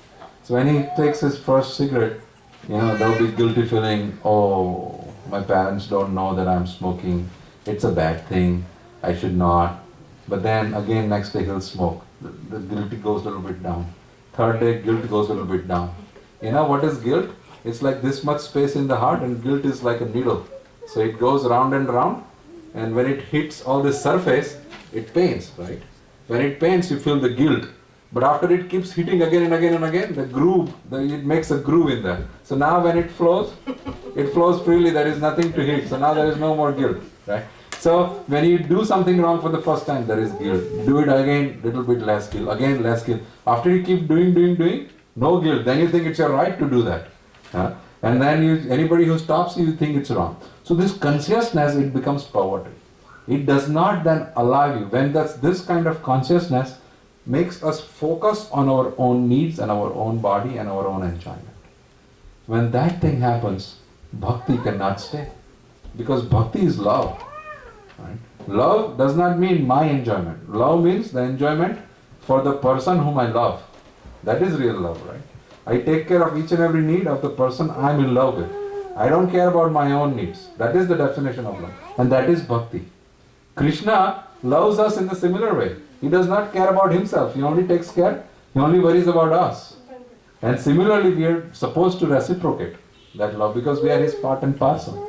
So when he takes his first cigarette, there'll be guilty feeling, oh, my parents don't know that I'm smoking, it's a bad thing, I should not. But then again, next day he'll smoke. The guilt goes a little bit down. Third day, guilt goes a little bit down. You know what is guilt? It's like this much space in the heart, and guilt is like a needle. So it goes round and round, and when it hits all this surface, it pains, right? When it pains, you feel the guilt. But after it keeps hitting again and again and again, the groove, it makes a groove in there. So now when it flows freely, there is nothing to hit. So now there is no more guilt, right? So when you do something wrong for the first time, there is guilt. Do it again, little bit less guilt. Again, less guilt. After you keep doing, no guilt. Then you think it's your right to do that. And then anybody who stops you think it's wrong. So this consciousness, it becomes perverted. It does not then allow you. When this kind of consciousness makes us focus on our own needs and our own body and our own enjoyment. When that thing happens, bhakti cannot stay. Because bhakti is love. Right? Love does not mean my enjoyment. Love means the enjoyment for the person whom I love. That is real love, right? I take care of each and every need of the person I'm in love with. I don't care about my own needs. That is the definition of love. And that is bhakti. Krishna loves us in a similar way. He does not care about himself. He only takes care. He only worries about us. And similarly, we are supposed to reciprocate that love because we are his part and parcel.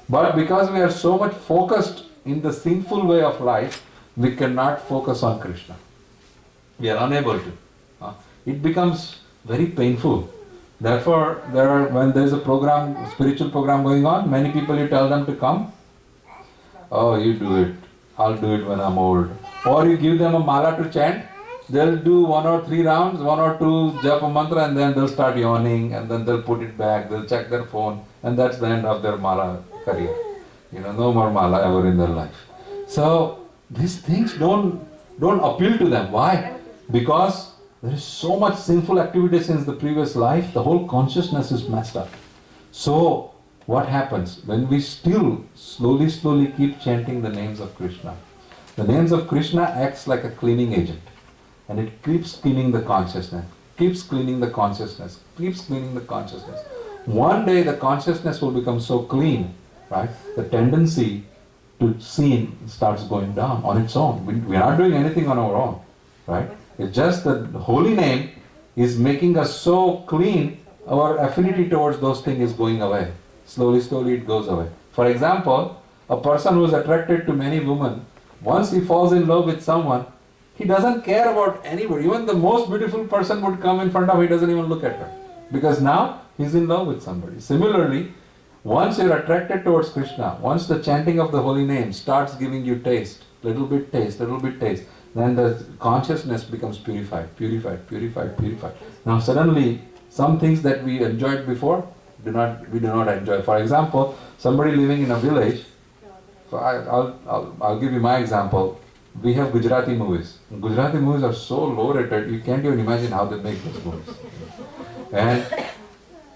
But because we are so much focused in the sinful way of life, we cannot focus on Krishna. We are unable to. It becomes very painful. Therefore, when there is a program, spiritual program going on, many people you tell them to come. Oh, you do it. I'll do it when I'm old. Or you give them a mala to chant. They'll do 1 or 3 rounds, 1 or 2 japa mantra, and then they'll start yawning, and then they'll put it back. They'll check their phone, and that's the end of their mala career. No more mala ever in their life. So these things don't appeal to them. Why? Because there is so much sinful activity since the previous life. The whole consciousness is messed up. So what happens when we still slowly keep chanting the names of Krishna? The names of Krishna acts like a cleaning agent, and it keeps cleaning the consciousness, keeps cleaning the consciousness, keeps cleaning the consciousness. One day the consciousness will become so clean, right? The tendency to sin starts going down on its own. We are not doing anything on our own, right? It's just that the holy name is making us so clean, our affinity towards those things is going away. Slowly it goes away. For example, a person who is attracted to many women, once he falls in love with someone, he doesn't care about anybody. Even the most beautiful person would come in front of him, he doesn't even look at her. Because now he's in love with somebody. Similarly, once you're attracted towards Krishna, once the chanting of the holy name starts giving you taste, little bit taste, then the consciousness becomes purified. Now suddenly, some things that we enjoyed before, we do not enjoy. For example, somebody living in a village, so I'll give you my example. We have Gujarati movies. Gujarati movies are so low rated, you can't even imagine how they make those movies. And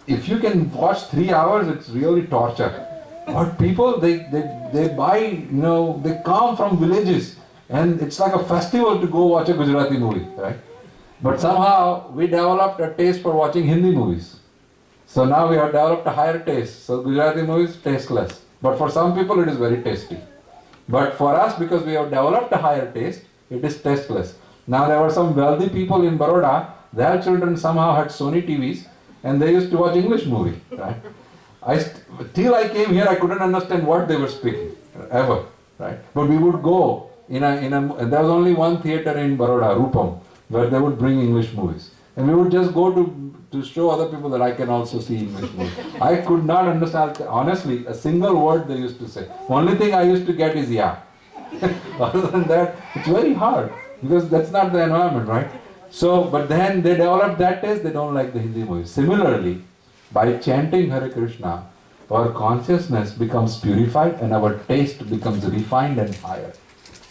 if you can watch 3 hours, it's really torture. But people, they buy, they come from villages, and it's like a festival to go watch a Gujarati movie, right? But somehow we developed a taste for watching Hindi movies. So now we have developed a higher taste. So Gujarati movies tasteless. But for some people it is very tasty. But for us, because we have developed a higher taste, it is tasteless. Now there were some wealthy people in Baroda, their children somehow had Sony TVs, and they used to watch English movie, right? Till I came here, I couldn't understand what they were speaking, ever, right? But we would go there was only one theater in Baroda, Rupam, where they would bring English movies. And we would just go to show other people that I can also see English movies. I could not understand, honestly, a single word they used to say. Only thing I used to get is yeah. Other than that, it's very hard because that's not the environment, right? So, but then they develop that taste, they don't like the Hindi movies. Similarly, by chanting Hare Krishna, our consciousness becomes purified and our taste becomes refined and higher.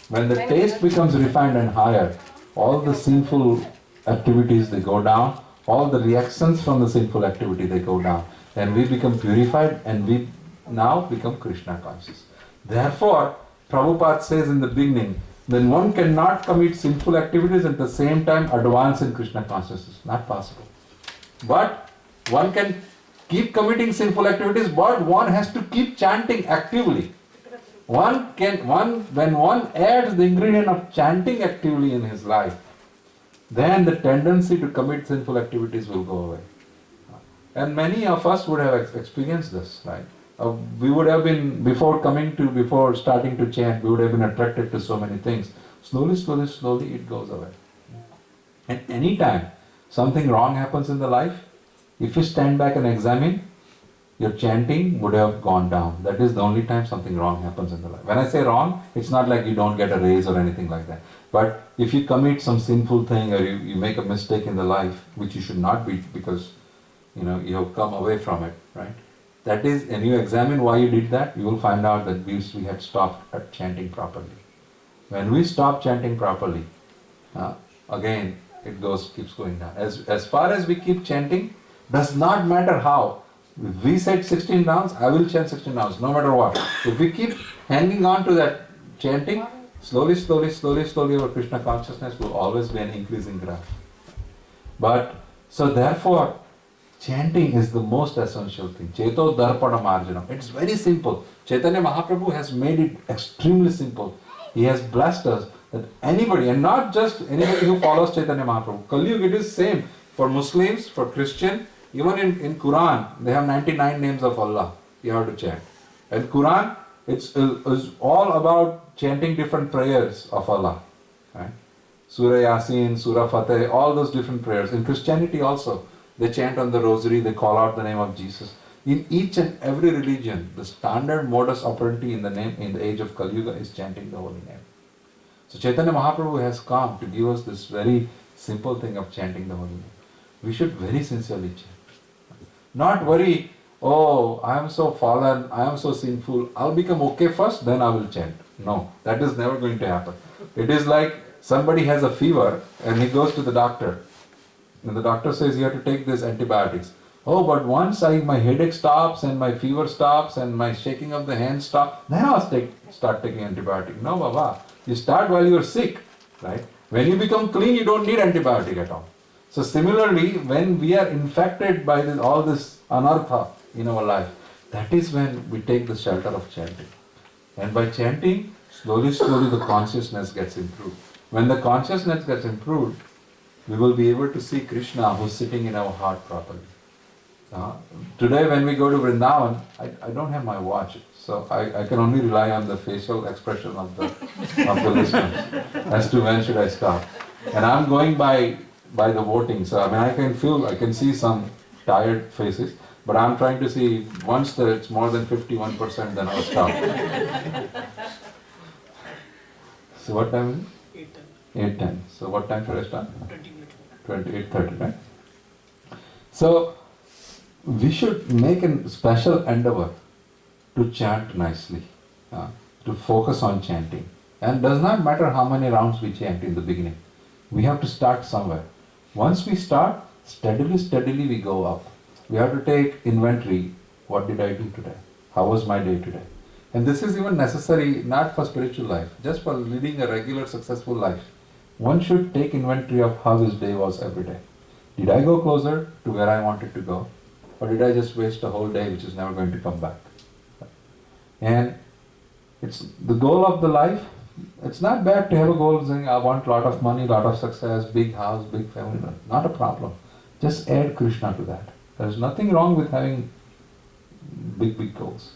When the taste becomes refined and higher, all the sinful activities they go down, all the reactions from the sinful activity they go down, and we become purified and we now become Krishna conscious. Therefore, Prabhupada says in the beginning, then one cannot commit sinful activities and at the same time advance in Krishna consciousness. Not possible. But one can keep committing sinful activities, but one has to keep chanting actively. When one adds the ingredient of chanting actively in his life, then the tendency to commit sinful activities will go away. And many of us would have experienced this, right? We would have been, before starting to chant, we would have been attracted to so many things. Slowly it goes away. At any time something wrong happens in the life, if you stand back and examine, your chanting would have gone down. That is the only time something wrong happens in the life. When I say wrong, it's not like you don't get a raise or anything like that. But if you commit some sinful thing or you make a mistake in the life, which you should not be because you have come away from it, right? That is, and you examine why you did that, you will find out that we had stopped at chanting properly. When we stop chanting properly, again it keeps going down. As far as we keep chanting, does not matter how. If we said 16 rounds, I will chant 16 rounds, no matter what. If we keep hanging on to that chanting, slowly our Krishna consciousness will always be an increasing graph. But, so therefore, chanting is the most essential thing. Cheto Darpana Marjanam. It's very simple. Chaitanya Mahaprabhu has made it extremely simple. He has blessed us that anybody, and not just anybody who follows Chaitanya Mahaprabhu. Kali Yuga, it is same for Muslims, for Christian. Even in Quran, they have 99 names of Allah. You have to chant. And Quran, it's all about chanting different prayers of Allah. Right? Surah Yasin, Surah Fateh, all those different prayers. In Christianity also, they chant on the rosary, they call out the name of Jesus. In each and every religion, the standard modus operandi in the age of Kali Yuga is chanting the holy name. So Chaitanya Mahaprabhu has come to give us this very simple thing of chanting the holy name. We should very sincerely chant. Not worry, oh, I am so fallen, I am so sinful, I'll become okay first, then I will chant. No, that is never going to happen. It is like somebody has a fever and he goes to the doctor. And the doctor says you have to take these antibiotics. Oh, but once my headache stops and my fever stops and my shaking of the hand stops, then I'll start taking antibiotic. No, Baba. You start while you're sick, right? When you become clean, you don't need antibiotic at all. So similarly, when we are infected by all this anartha in our life, that is when we take the shelter of chanting. And by chanting, slowly the consciousness gets improved. When the consciousness gets improved, we will be able to see Krishna who is sitting in our heart properly. Today when we go to Vrindavan, I don't have my watch, so I can only rely on the facial expression of the listeners as to when should I stop. And I'm going by the voting, so I can see some tired faces, but I'm trying to see once it's more than 51%, then I'll stop. So what time is it? 8:10. So what time should I start? 20 minutes. 28:30, right? So we should make a special endeavor to chant nicely, to focus on chanting. And it does not matter how many rounds we chant in the beginning. We have to start somewhere. Once we start, steadily we go up. We have to take inventory. What did I do today? How was my day today? And this is even necessary not for spiritual life, just for leading a regular successful life. One should take inventory of how his day was every day. Did I go closer to where I wanted to go? Or did I just waste a whole day which is never going to come back? And it's the goal of the life. It's not bad to have a goal saying I want a lot of money, lot of success, big house, big family. Not a problem. Just add Krishna to that. There's nothing wrong with having big goals.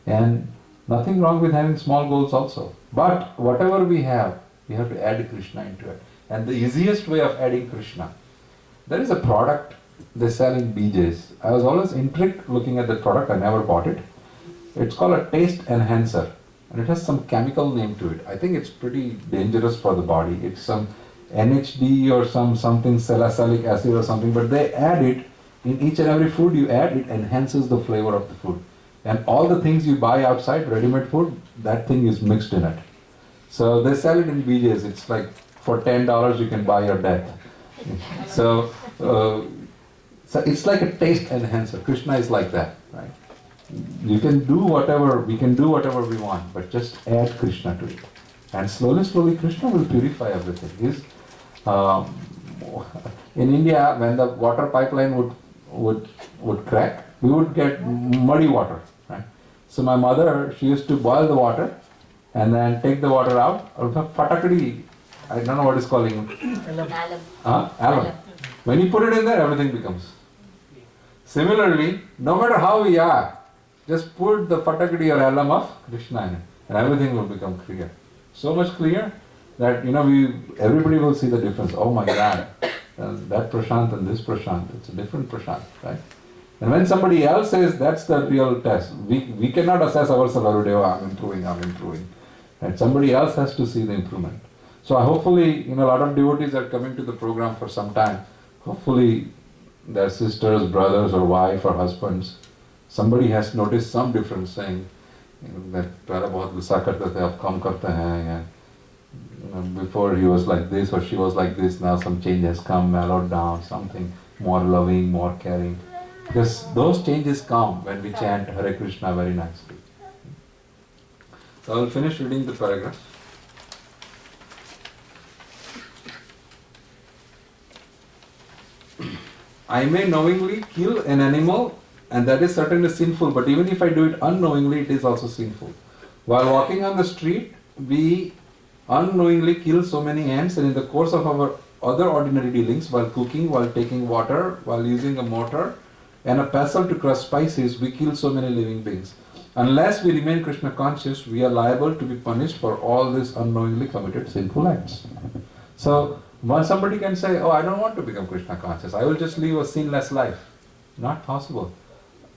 And nothing wrong with having small goals also. But whatever we have to add Krishna into it. And the easiest way of adding Krishna, there is a product they sell in BJ's. I was always intrigued looking at that product. I never bought it. It's called a taste enhancer. and it has some chemical name to it. I think it's pretty dangerous for the body. It's some NHD or something salicylic acid or something, but they add it in each and every food you add. It enhances the flavor of the food, and all the things you buy outside, ready-made food, that thing is mixed in it. So they sell it in BJ's. It's like for $10 you can buy your death. So it's like a taste enhancer. Krishna is like that, right? You can do whatever, we can do whatever we want, but just add Krishna to it. And slowly, slowly Krishna will purify everything. In India, when the water pipeline would crack, we would get muddy water, right? So my mother, she used to boil the water and then take the water out. Fatakadi, I don't know what it's calling. Alum. When you put it in there, everything becomes. Similarly, no matter how we are, just put the patakadi or alum of Krishna in it, and everything will become clear. So much clear that everybody will see the difference. Oh my God, that Prashant and this Prashant, it's a different Prashant, right? And when somebody else says that's the real test, we cannot assess ourselves, I'm improving. Right? Somebody else has to see the improvement. So hopefully, a lot of devotees are coming to the program for some time. Hopefully, their sisters, brothers, or wife, or husbands, somebody has noticed some difference, saying that पहले बहुत गुस्सा करते थे, अब कम करते हैं. Before he was like this or she was like this, now some change has come, mellowed down, something more loving, more caring. Because those changes come when we chant Hare Krishna very nicely. So I will finish reading the paragraph. I may knowingly kill an animal, and that is certainly sinful, but even if I do it unknowingly, it is also sinful. While walking on the street, we unknowingly kill so many ants, and in the course of our other ordinary dealings, while cooking, while taking water, while using a mortar and a pestle to crush spices, we kill so many living beings. Unless we remain Krishna conscious, we are liable to be punished for all these unknowingly committed sinful acts. So, once somebody can say, oh, I don't want to become Krishna conscious, I will just live a sinless life. Not possible.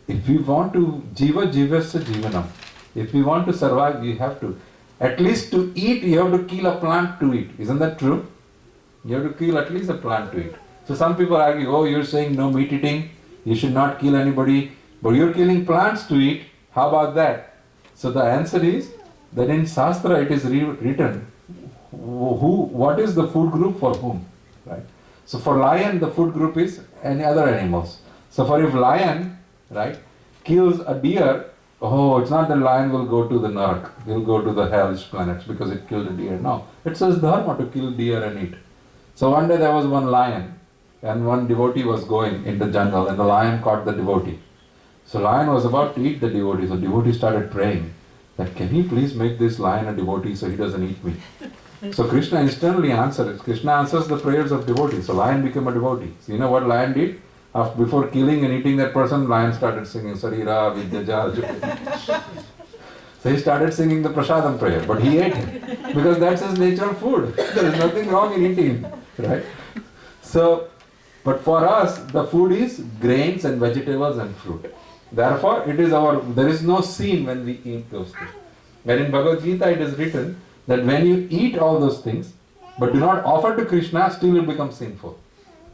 If we want to, jiva jivasya jivanam, if we want to survive, we have to. At least to eat, you have to kill a plant to eat. Isn't that true? You have to kill at least a plant to eat. So some people argue, oh, you're saying no meat eating, you should not kill anybody, but you're killing plants to eat. How about that? So the answer is that in Shastra it is written, what is the food group for whom? Right? So for lion, the food group is any other animals. So for if lion, right, kills a deer, oh, it's not that lion will go to the Narak, he'll go to the hellish planets because it killed a deer. No, it says dharma to kill deer and eat. So one day there was one lion, and one devotee was going in the jungle, and the lion caught the devotee. So lion was about to eat the devotee, so devotee started praying that, can you please make this lion a devotee so he doesn't eat me? So Krishna instantly answered it. Krishna answers the prayers of devotees. So lion became a devotee. So you know what lion did? Before killing and eating that person, lion started singing Sarira Vidyaja. So he started singing the Prasadam prayer, but he ate it because that's his natural food. There is nothing wrong in eating, right? So, but for us, the food is grains and vegetables and fruit. Therefore, there is no sin when we eat those things. But in Bhagavad Gita, it is written that when you eat all those things, but do not offer to Krishna, still will become sinful.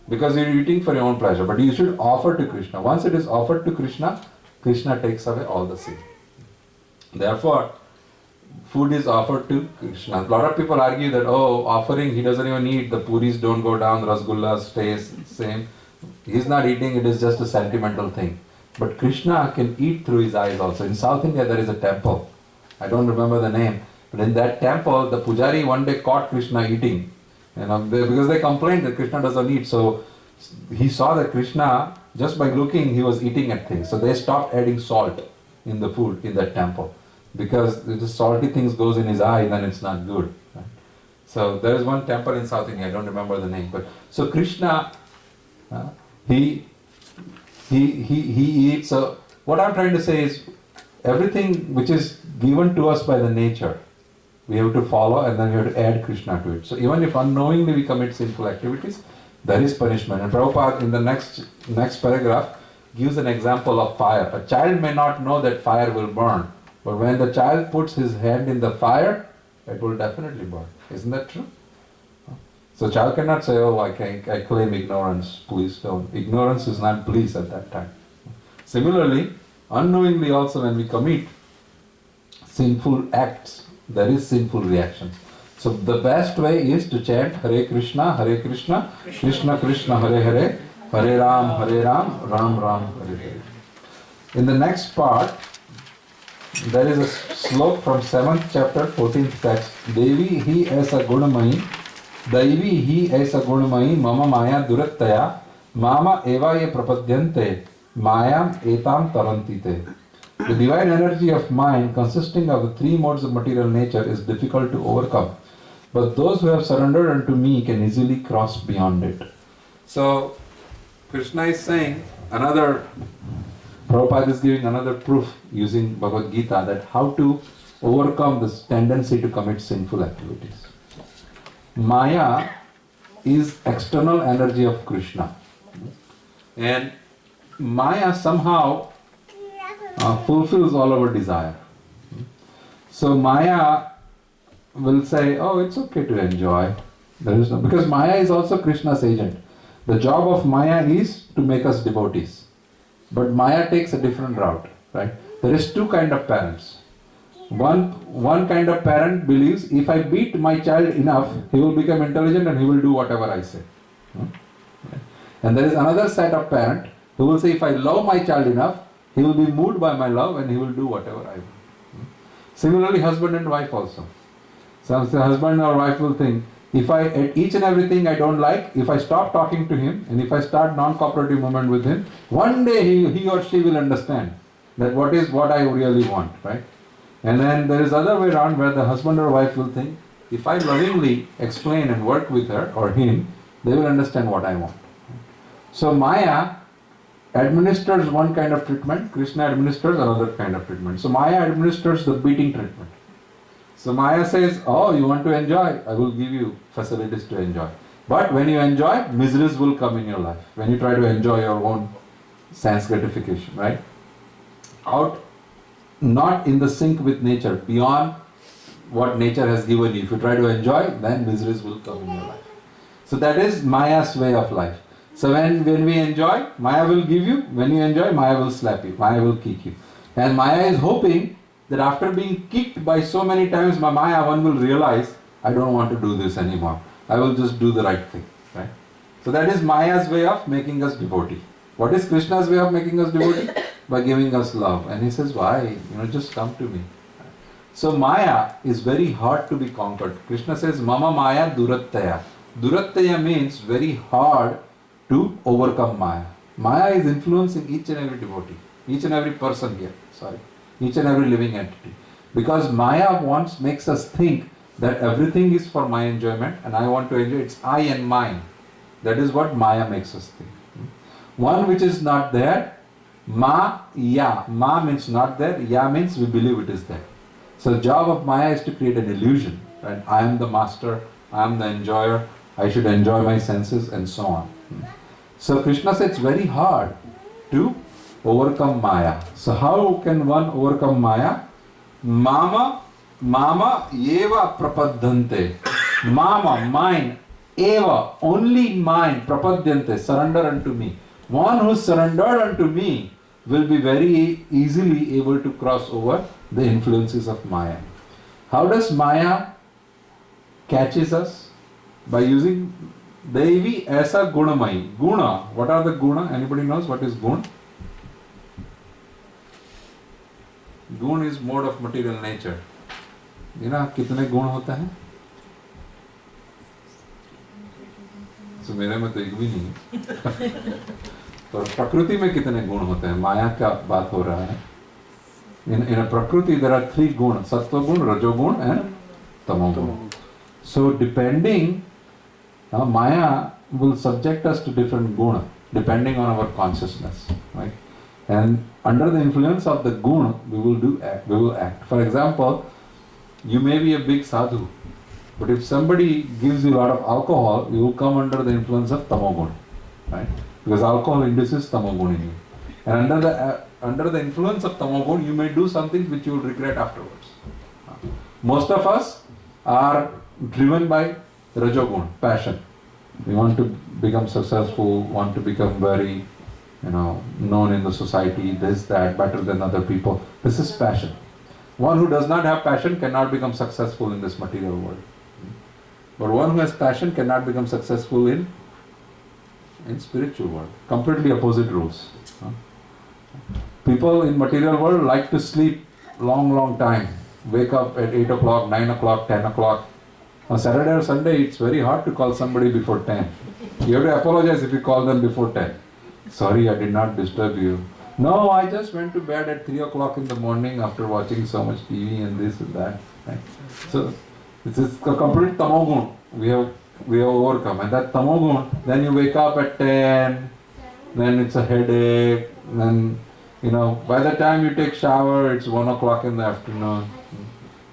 Because you are eating for your own pleasure. But you should offer to Krishna. Once it is offered to Krishna, Krishna takes away all the sin. Therefore, food is offered to Krishna. A lot of people argue that, offering, he doesn't even eat, the puris don't go down, rasgullas stays same. He's not eating, it is just a sentimental thing. But Krishna can eat through his eyes also. In South India, there is a temple. I don't remember the name. But in that temple, the pujari one day caught Krishna eating. Because they complained that Krishna doesn't eat. So he saw that Krishna, just by looking, he was eating at things. So they stopped adding salt in the food in that temple. Because if the salty things goes in his eye, then it's not good. Right? So there is one temple in South India, I don't remember the name. But so Krishna, he eats. So what I'm trying to say is, everything which is given to us by the nature, we have to follow, and then we have to add Krishna to it. So even if unknowingly we commit sinful activities, there is punishment. And Prabhupada in the next paragraph gives an example of fire. A child may not know that fire will burn, But when the child puts his hand in the fire, it will definitely burn. Isn't that true? So child cannot say, oh, I claim ignorance, please don't. Ignorance is not bliss at that time. Similarly, unknowingly also when we commit sinful acts, there is sinful reaction. So the best way is to chant Hare Krishna, Krishna Krishna, Hare Hare, Hare Ram, Ram Ram, Hare Hare. In the next part, there is a slok from 7th chapter, 14th text. Devi hi aisa gunamayi, Daivi hi aisa gunamayi, mama maya durattaya, mama eva ye prapadyante, mayam etam tarantite. The divine energy of mind, consisting of the three modes of material nature, is difficult to overcome. But those who have surrendered unto me can easily cross beyond it. So, Krishna is saying Prabhupada is giving another proof using Bhagavad Gita that how to overcome this tendency to commit sinful activities. Maya is external energy of Krishna. And Maya somehow fulfills all our desire. So Maya will say, oh, it's okay to enjoy. Because Maya is also Krishna's agent. The job of Maya is to make us devotees. But Maya takes a different route, right? There is two kind of parents. One kind of parent believes if I beat my child enough, he will become intelligent and he will do whatever I say. And there is another set of parent who will say if I love my child enough, he will be moved by my love and he will do whatever I will. Similarly, husband and wife also. So the husband or wife will think, if I, at each and everything I don't like, if I stop talking to him and if I start non-cooperative movement with him, one day he or she will understand that what I really want, right? And then there is other way around where the husband or wife will think, if I lovingly explain and work with her or him, they will understand what I want. So Maya administers one kind of treatment, Krishna administers another kind of treatment. So Maya administers the beating treatment. So Maya says, oh, you want to enjoy? I will give you facilities to enjoy. But when you enjoy, miseries will come in your life. When you try to enjoy your own sense gratification, right? Not in the sync with nature, beyond what nature has given you. If you try to enjoy, then miseries will come in your life. So that is Maya's way of life. So when we enjoy, Maya will give you. When you enjoy, Maya will slap you. Maya will kick you. And Maya is hoping that after being kicked by so many times, Maya one will realize, I don't want to do this anymore. I will just do the right thing. Right? So that is Maya's way of making us devotee. What is Krishna's way of making us devotee? By giving us love. And he says, why? Just come to me. So Maya is very hard to be conquered. Krishna says, Mama Maya Durattaya. Durattaya means very hard to overcome Maya. Maya is influencing each and every devotee, each and every person here, each and every living entity. Because Maya makes us think that everything is for my enjoyment and I want to enjoy, it's I and mine. That is what Maya makes us think. One which is not there, Ya. Ma means not there, Ya means we believe it is there. So the job of Maya is to create an illusion, right? I am the master, I am the enjoyer, I should enjoy my senses and so on. So Krishna says it's very hard to overcome Maya. So how can one overcome Maya? Mama eva prapadyante. Mama, mine, eva, only mine, prapadyante, surrender unto me. One who surrendered unto me will be very easily able to cross over the influences of Maya. How does Maya catches us? By using Devi aisa gunamayi. Guna. What are the guna? Anybody knows what is gun? Gun is mode of material nature. कितने गुण होते हैं? तो मेरे में तो एक भी नहीं है. तो प्रकृति में कितने गुण होते हैं? माया का बात हो रहा है. In a Prakriti there are three gun: Sattva gun, Rajo gun and Tamo gun. So depending, Maya will subject us to different guna depending on our consciousness, right? And under the influence of the gun, we will act. For example, you may be a big sadhu, but if somebody gives you a lot of alcohol, you will come under the influence of tamogun, right? Because alcohol induces tamogun in you. And under the under the influence of tamogun, you may do something which you will regret afterwards. Most of us are driven by rajogun, passion. We want to become successful, want to become very, known in the society, this, that, better than other people. This is passion. One who does not have passion cannot become successful in this material world. But one who has passion cannot become successful in spiritual world. Completely opposite rules. People in material world like to sleep long time. Wake up at 8 o'clock, 9 o'clock, 10 o'clock. On Saturday or Sunday, it's very hard to call somebody before 10. You have to apologize if you call them before 10. Sorry, I did not disturb you. No, I just went to bed at 3 o'clock in the morning after watching so much TV and this and that. Right? So, this is a complete tamogun we have overcome. And that tamogun, then you wake up at 10, then it's a headache, then, by the time you take shower, it's 1 o'clock in the afternoon.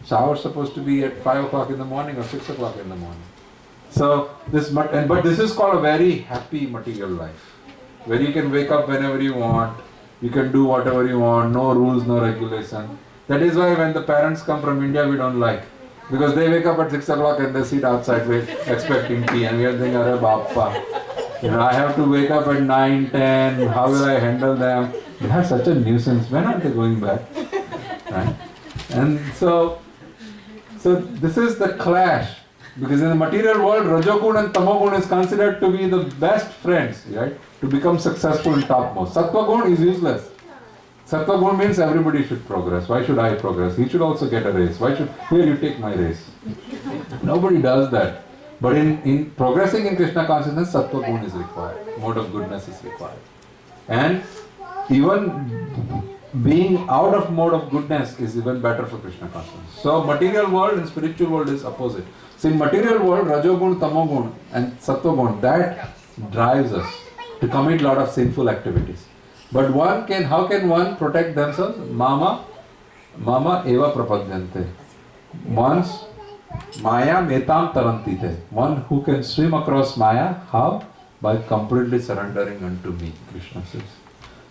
Shower's supposed to be at 5 o'clock in the morning or 6 o'clock in the morning. So, but this is called a very happy material life, where you can wake up whenever you want, you can do whatever you want, no rules, no regulation. That is why when the parents come from India, we don't like. Because they wake up at 6 o'clock and they sit outside expecting tea, and we are thinking, Arey Bappa, I have to wake up at 9, 10, how will I handle them? They are such a nuisance, when are they going back? Right? And so this is the clash. Because in the material world, Rajogun and Tamogun is considered to be the best friends, right? To become successful in topmost. Sattvagun is useless. Sattvagun means everybody should progress. Why should I progress? He should also get a raise. Here you take my raise. Nobody does that. But in progressing in Krishna consciousness, Sattvagun is required. Mode of goodness is required. And even being out of mode of goodness is even better for Krishna consciousness. So material world and spiritual world is opposite. So in material world, Rajogun, Tamogun and Sattvagun, that drives us to commit a lot of sinful activities. But how can one protect themselves? Mama eva prapadyante. Once Maya metam tarantite. One who can swim across Maya, how? By completely surrendering unto me, Krishna says.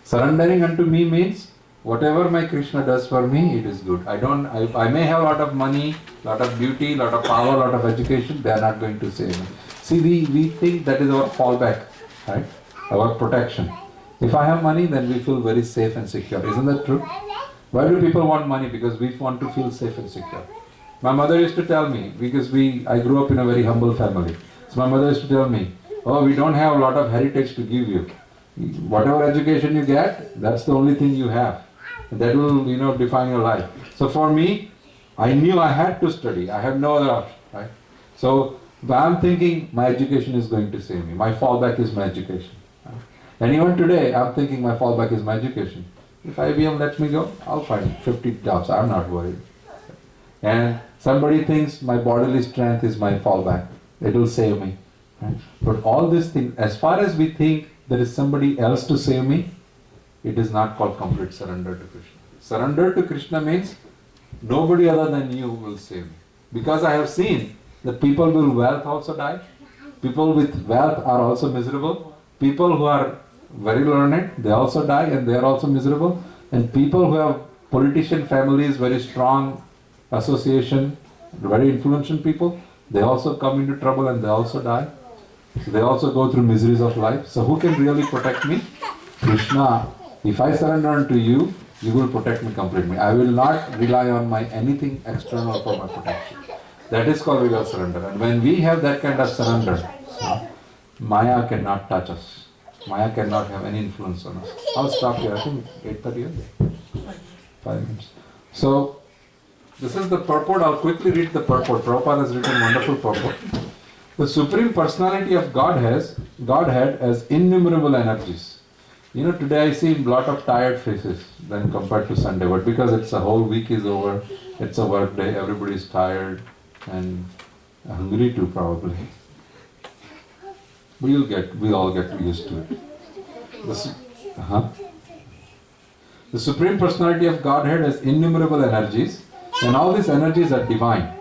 Surrendering unto me means whatever my Krishna does for me, it is good. I may have a lot of money, lot of beauty, lot of power, lot of education, they are not going to save me. See, we think that is our fallback, right? Our protection. If I have money, then we feel very safe and secure. Isn't that true? Why do people want money? Because we want to feel safe and secure. My mother used to tell me, because I grew up in a very humble family. So my mother used to tell me, we don't have a lot of heritage to give you. Whatever education you get, that's the only thing you have. That will, define your life. So for me, I knew I had to study. I have no other option, right? So I'm thinking my education is going to save me. My fallback is my education. And even today, I'm thinking my fallback is my education. If IBM lets me go, I'll find 50 jobs. I'm not worried. And somebody thinks my bodily strength is my fallback. It will save me. Right? But all these things, as far as we think there is somebody else to save me, it is not called complete surrender to Krishna. Surrender to Krishna means nobody other than you will save me. Because I have seen that people with wealth also die. People with wealth are also miserable. People who are very learned, they also die and they are also miserable. And people who have politician families, very strong association, very influential people, they also come into trouble and they also die. So they also go through miseries of life. So who can really protect me? Krishna. If I surrender unto you, you will protect me completely. I will not rely on anything external for my protection. That is called real surrender. And when we have that kind of surrender, Maya cannot touch us. Maya cannot have any influence on us. I'll stop here. I think 8:30. 5 minutes. So, this is the purport. I'll quickly read the purport. Prabhupada has written wonderful purport. The Supreme Personality of Godhead has innumerable energies. Today I see a lot of tired faces than compared to Sunday. But because it's a whole week is over, it's a work day, everybody is tired and hungry too probably. We all get used to it. The Supreme Personality of Godhead has innumerable energies, and all these energies are divine.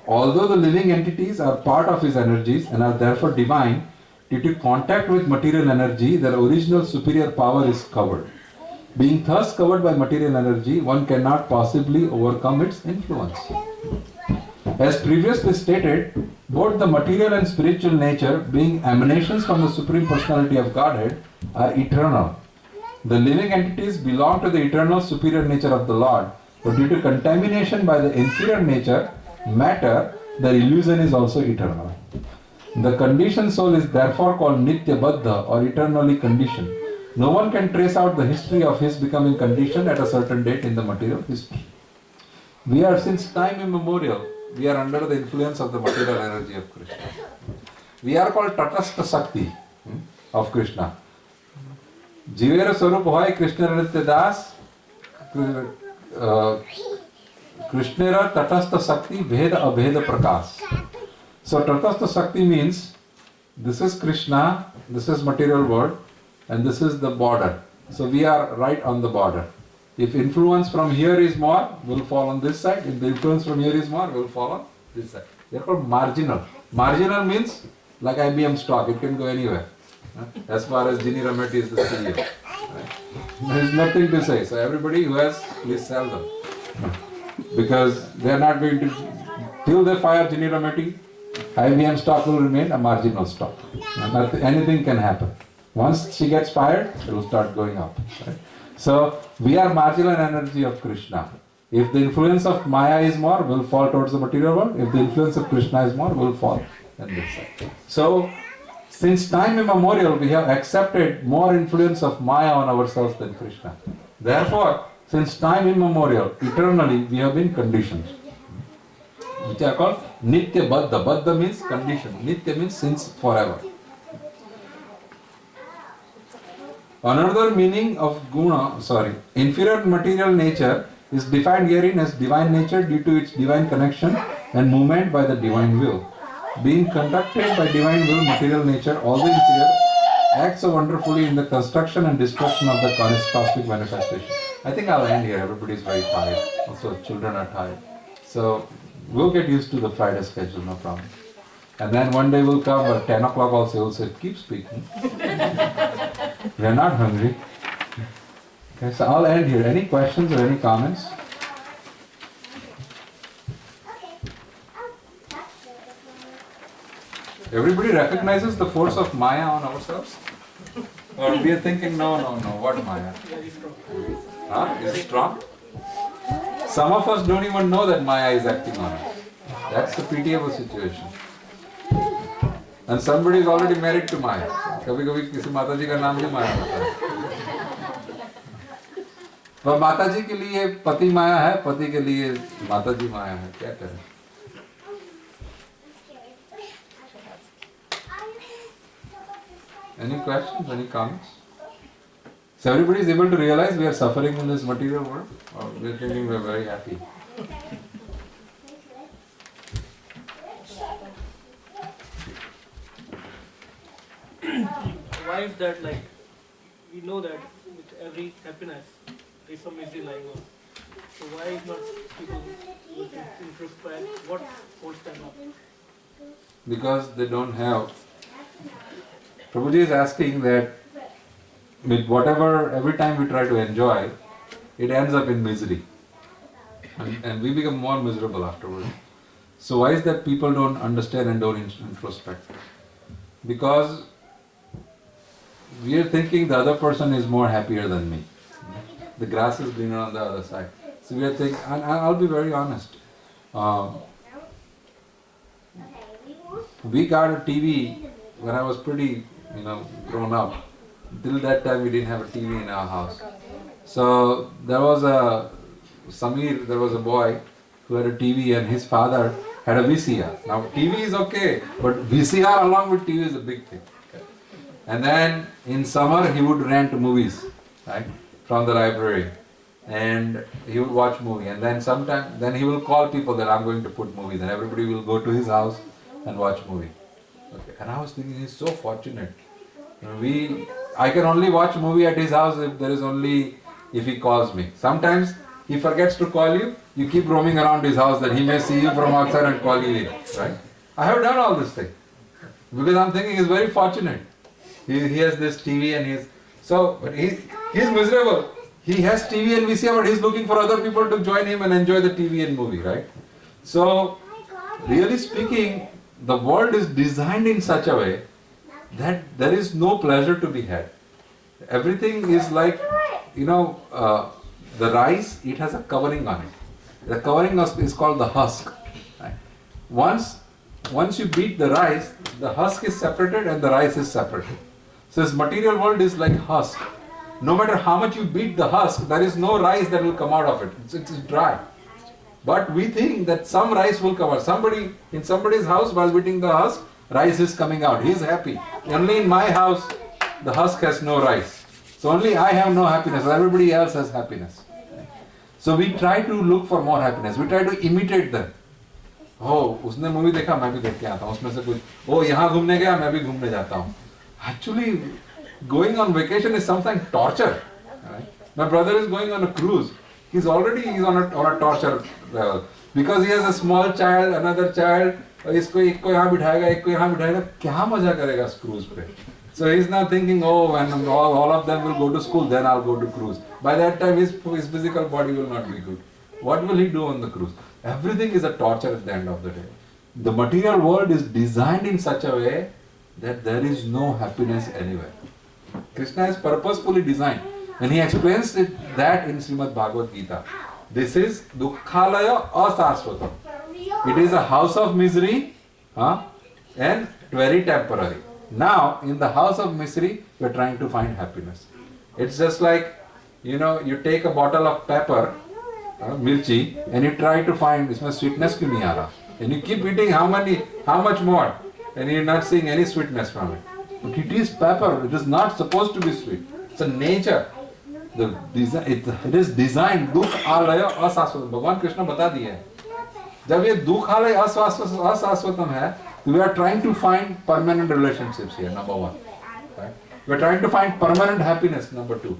Although the living entities are part of his energies and are therefore divine, due to contact with material energy, their original superior power is covered. Being thus covered by material energy, one cannot possibly overcome its influence. As previously stated, both the material and spiritual nature, being emanations from the Supreme Personality of Godhead, are eternal. The living entities belong to the eternal superior nature of the Lord, but due to contamination by the inferior nature, matter, the illusion is also eternal. The conditioned soul is therefore called Nitya Baddha, or eternally conditioned. No one can trace out the history of his becoming conditioned at a certain date in the material history. We are, since time immemorial, we are under the influence of the material energy of Krishna. We are called Tatastha Sakti of Krishna. Jivera Swarup Hoy Krishna Nitya Das Krishnera Tatastha Sakti Bheda Abheda Prakash. So Tatastha Sakti means this is Krishna, this is material world, and this is the border. So we are right on the border. If influence from here is more, will fall on this side. If the influence from here is more, will fall on this side. They are called marginal. Marginal means like IBM stock, it can go anywhere. As far as Ginny Rametti is the CEO. There is nothing to say. So everybody who has, please sell them. Because they are not going to, till they fire Ginny Rametti, IBM stock will remain a marginal stock. Anything can happen. Once she gets fired, it will start going up. Right? So we are marginal energy of Krishna. If the influence of Maya is more, will fall towards the material world. If the influence of Krishna is more, will fall on this side. So since time immemorial, we have accepted more influence of Maya on ourselves than Krishna. Therefore, since time immemorial, eternally, we have been conditioned. Which are called Nitya Baddha. Baddha means conditioned. Nitya means since forever. Another meaning of inferior material nature is defined herein as divine nature due to its divine connection and movement by the divine will. Being conducted by divine will, material nature, all the inferior, acts so wonderfully in the construction and destruction of the cosmic manifestation. I think I'll end here. Everybody is very tired. Also, children are tired. So, we'll get used to the Friday schedule, no problem. And then one day will come at 10 o'clock also, we'll say, keep speaking. We are not hungry. Okay, so I'll end here. Any questions or any comments? Everybody recognizes the force of Maya on ourselves? Or we are thinking, no, what Maya? Huh? Is it strong? Some of us don't even know that Maya is acting on us. That's the pitiable situation. And somebody is already married to Maya. कभी-कभी किसी माताजी का नाम भी माया होता है. तो माताजी के लिए पति माया है, पति के लिए माताजी माया है. क्या करें? Any questions? Any comments? So everybody is able to realize we are suffering in this material world, or we are thinking we are very happy. Why is that like? We know that with every happiness, there is some misery lying on. So why is not people introspect? What holds them up? Because they don't have. Prabhuji is asking that with whatever, every time we try to enjoy, it ends up in misery. And we become more miserable afterwards. So why is that people don't understand and don't introspect? Because we are thinking the other person is more happier than me. The grass is greener on the other side. So we are thinking, and I'll be very honest. We got a TV when I was pretty, grown up. Till that time we didn't have a TV in our house. So there was a boy who had a TV and his father had a VCR. Now TV is okay, but VCR along with TV is a big thing. And then in summer he would rent movies, right, from the library. And he would watch movie. And then he will call people that I'm going to put movies. And everybody will go to his house and watch movie. Okay. And I was thinking he's so fortunate. I can only watch movie at his house if he calls me. Sometimes he forgets to call you. You keep roaming around his house that he may see you from outside and call you in. Right? I have done all this thing. Because I'm thinking he's very fortunate. He has this TV and but he's miserable. He has TV and VCR, but he's looking for other people to join him and enjoy the TV and movie, right? So, really speaking, the world is designed in such a way that there is no pleasure to be had. Everything is like, the rice, it has a covering on it. The covering is called the husk. Right? Once you beat the rice, the husk is separated and the rice is separated. So this material world is like husk. No matter how much you beat the husk, there is no rice that will come out of it. It's dry. But we think that some rice will come out. In somebody's house, while beating the husk, rice is coming out. He is happy. Only in my house, the husk has no rice. So only I have no happiness. Everybody else has happiness. So we try to look for more happiness. We try to imitate them. Oh, उसने movie देखा मैं भी देख के आता हूँ उसमें से कुछ ओ यहाँ घूमने गया मैं भी घूमने जाता हूँ. Actually, going on vacation is something torture. Right? My brother is going on a cruise. He's on a torture level because he has a small child, another child. इसको एक को यहाँ बिठाएगा, एक को यहाँ बिठाएगा. क्या मजा करेगा इस cruise पे? So he's now thinking, oh, when all of them will go to school, then I'll go to cruise. By that time, his physical body will not be good. What will he do on the cruise? Everything is a torture at the end of the day. The material world is designed in such a way that there is no happiness anywhere. Krishna is purposefully designed. And he explains that in Srimad Bhagavad Gita. This is Dukkhalaya Asasvatam. It is a house of misery and very temporary. Now, in the house of misery, we are trying to find happiness. It's just like, you take a bottle of pepper, mirchi, and you try to find, isme sweetness kyun nahi aa raha? And you keep eating how much more, and you're not seeing any sweetness from it. But it is pepper, it is not supposed to be sweet. It's a nature. It is designed, dukh alaya asasvatam. Bhagwan Krishna bata diya hai. जब ये दुख alaya asasvatam hai, we are trying to find permanent relationships here, number one. Right? We are trying to find permanent happiness, number two.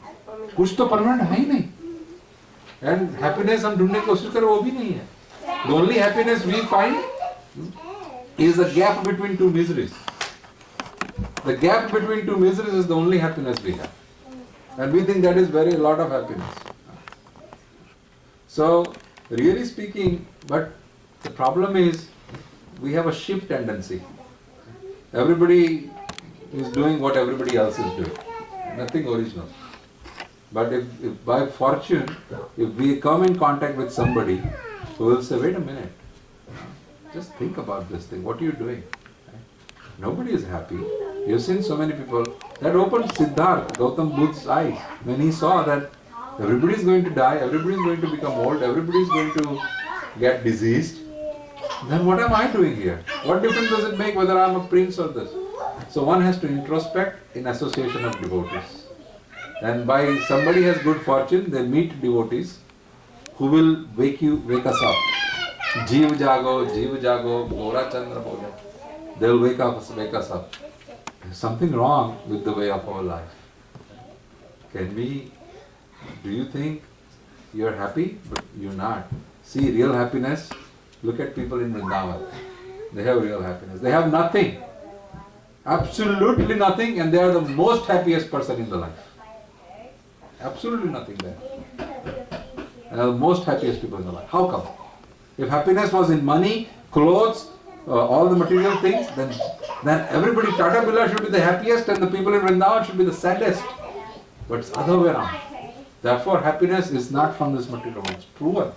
कुछ तो permanent है ही नहीं. And happiness हम ढूंढने की कोशिश करें वो भी नहीं है. The only happiness we find is the gap between two miseries. The gap between two miseries is the only happiness we have. And we think that is a lot of happiness. So, really speaking, but the problem is, we have a sheep tendency. Everybody is doing what everybody else is doing. Nothing original. But if by fortune, if we come in contact with somebody who will say, wait a minute, just think about this thing. What are you doing? Nobody is happy. You've seen so many people. That opened Siddhartha, Gautam Buddha's eyes. When he saw that everybody is going to die, everybody is going to become old, everybody is going to get diseased, then what am I doing here? What difference does it make whether I am a prince or this? So one has to introspect in association of devotees. And by somebody has good fortune, they meet devotees who will wake us up. Jeev jago, Gora Chandra Bole. They will wake us up. There's something wrong with the way of our life. Do you think you're happy? But you're not. See, real happiness. Look at people in Vrindavan. They have real happiness. They have nothing. Absolutely nothing, and they are the most happiest person in the life. Absolutely nothing there. And are the most happiest people in the life. How come? If happiness was in money, clothes, all the material things, then everybody, Tata Birla should be the happiest and the people in Vrindavan should be the saddest. But it's the other way around. Therefore, happiness is not from this material world. It's proven.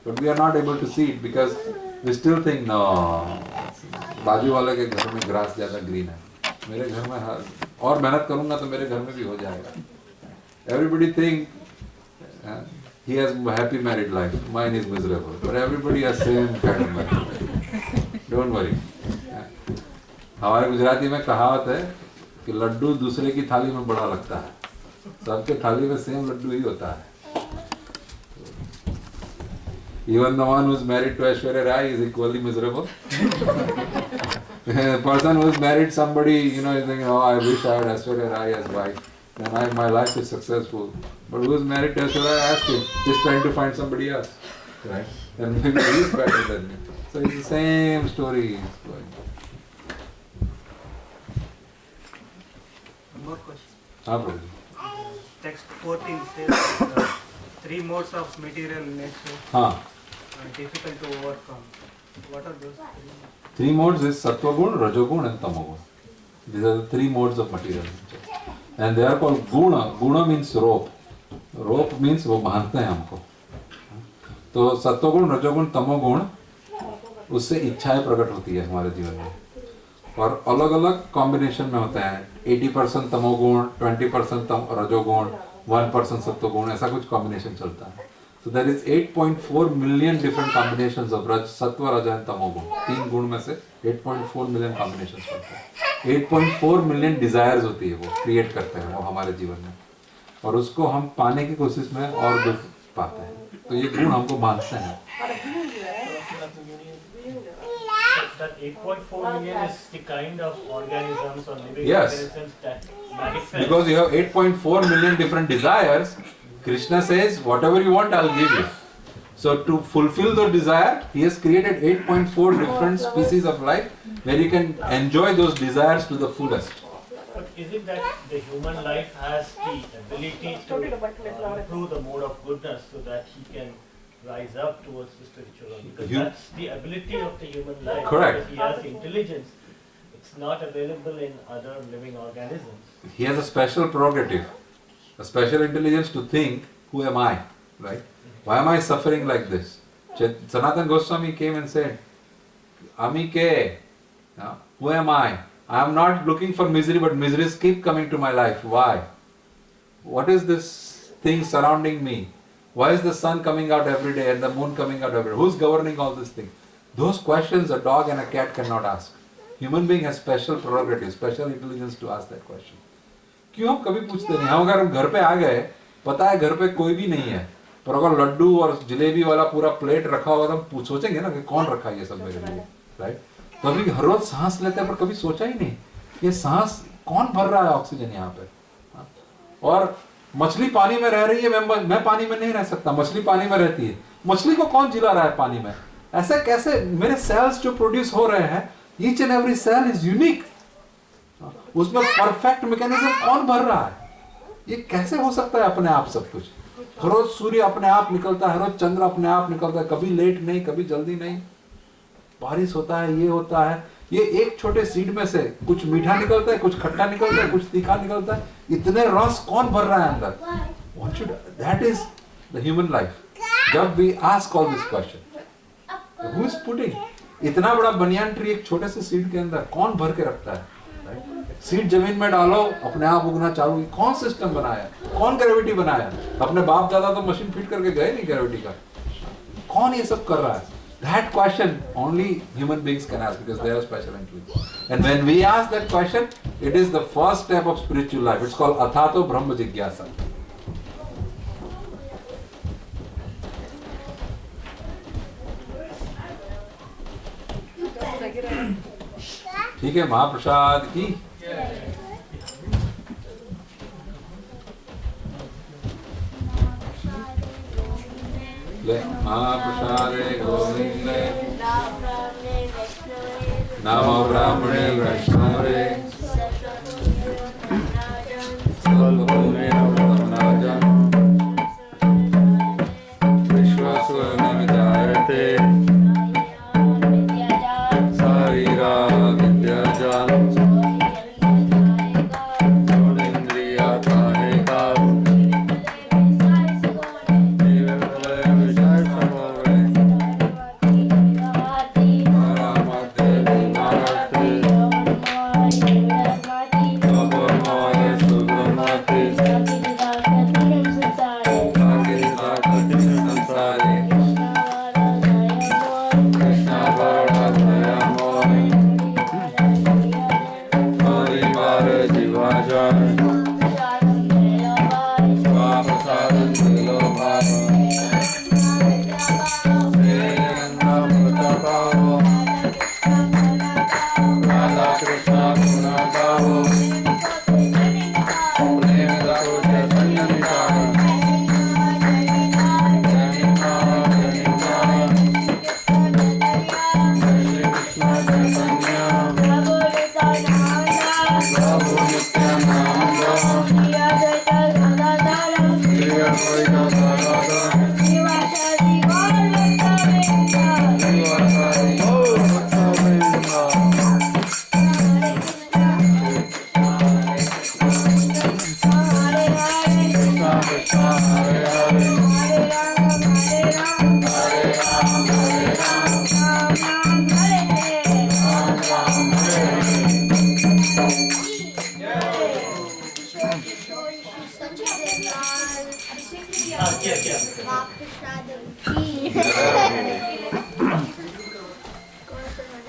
But we are not able to see it because we still think, no, बाजू वाले के घर में grass ज़्यादा green है. मेरे घर में और मेहनत करूँगा तो मेरे घर में भी हो जाएगा. Everybody think he has a happy married life. Mine is miserable. But everybody has same kind of marriage life. Don't worry. हमारे गुजराती में कहावत है कि लड्डू दूसरे की थाली में बड़ा लगता है. सबके थाली में सेम लड्डू ही होता है. Even the one who is married to Aishwarya Rai is equally miserable. The person who is married somebody, is thinking, oh, I wish I had Aishwarya Rai as wife. Then my life is successful. But who is married to Aishwarya Rai, ask him. He's trying to find somebody else. Right? And maybe he is better than me. So it's the same story. One more question. Problem. text 14 says three modes of material nature हाँ, are difficult to overcome. What are those? three modes is sattva-gun, rajogun and tamogun. These are the three modes of material nature. And they are called guna. Guna means rope. Rope means वो बांधते हैं हमको. तो सत्वगुण, रजोगुण, तमोगुण उससे इच्छाएं प्रकट होती है हमारे जीवन में और अलग अलग कॉम्बिनेशन में होते हैं. 80% तमोगुण, 20% रजोगुण, 1% सत्वगुण, ऐसा कुछ कॉम्बिनेशन चलता है. So there is 8.4 million different combinations of raj, sattva, raja and tamoguna. तीन गुण में से 8.4 million combinations बनते हैं. 8.4 million desires होती है वो क्रिएट करते हैं वो हमारे जीवन में और उसको हम पाने की कोशिश में और दुख पाते हैं. तो ये गुण हमको बांधते हैं. That 8.4 million is the kind of organisms or living Yes. organisms that manifest. Because you have 8.4 million different desires, Krishna says, whatever you want, I'll give you. So to fulfill the desire, he has created 8.4 different species of life where you can enjoy those desires to the fullest. But is it that the human life has the ability to improve the mode of goodness so that he can rise up towards the spiritual world? Because that's the ability of the human life. Correct. Because he has intelligence. It's not available in other living organisms. He has a special prerogative, a special intelligence to think, who am I, right? Why am I suffering like this? Sanatana Goswami came and said, Amike, who am I? I am not looking for misery, but miseries keep coming to my life. Why? What is this thing surrounding me? Why is the sun coming out every day and the moon coming out every day? Who's governing all these things? Those questions a dog and a cat cannot ask. Human being has special prerogative, special intelligence to ask that question. क्यों हम कभी पूछते नहीं? हम अगर हम घर पे आ गए, पता है घर पे कोई भी नहीं है, पर अगर लड्डू और जलेबी वाला पूरा प्लेट रखा होगा तो हम सोचेंगे ना कि कौन रखा ये सब मेरे लिए, राइट? तो अभी हर रोज सांस लेते हैं पर कभी सोचा ही नहीं ये सांस कौन भर रहा है ऑक्सीजन यहाँ पे. और मछली पानी में रह रही है, मैं पानी में नहीं रह सकता, मछली पानी में रहती है, मछली को कौन जिला रहा है पानी में? ऐसा कैसे? मेरे सेल्स जो प्रोड्यूस हो रहे हैं, each and every cell is unique, उसमें परफेक्ट मैकेनिज्म कौन भर रहा है? ये कैसे हो सकता है अपने आप सब कुछ? हर रोज सूर्य अपने आप निकलता है, हर रोज चंद्र अपने आप निकलता है, कभी लेट नहीं, कभी जल्दी नहीं, बारिश होता है, ये होता है. ये एक छोटे सीड में से कुछ मीठा निकलता है, कुछ खट्टा निकलता है, कुछ तीखा निकलता है. इतने रस कौन भर रहा है अंदर? What should that is the human life. जब we ask all this question, who is putting? इतना बड़ा बनियान ट्री एक छोटे से सीड के अंदर कौन भर के रखता है? सीड जमीन में डालो, अपने आप उगना चालू. कौन सिस्टम बनाया? कौन ग्रेविटी बनाया? अपने बाप दादा तो मशीन फिट करके गए नहीं ग्रेविटी का. कौन ये सब कर रहा है? That question only human beings can ask because they have special intelligence. And when we ask that question, it is the first step of spiritual life. It's called Athato Brahma Jigyasa. ठीक है, महाप्रसाद की ले महाप्रसादे गोविंदे नमो ब्राह्मणे वैष्णवे विश्वस्वमिदायते शरीरा विद्याजान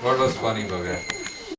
What was funny, Bhagat?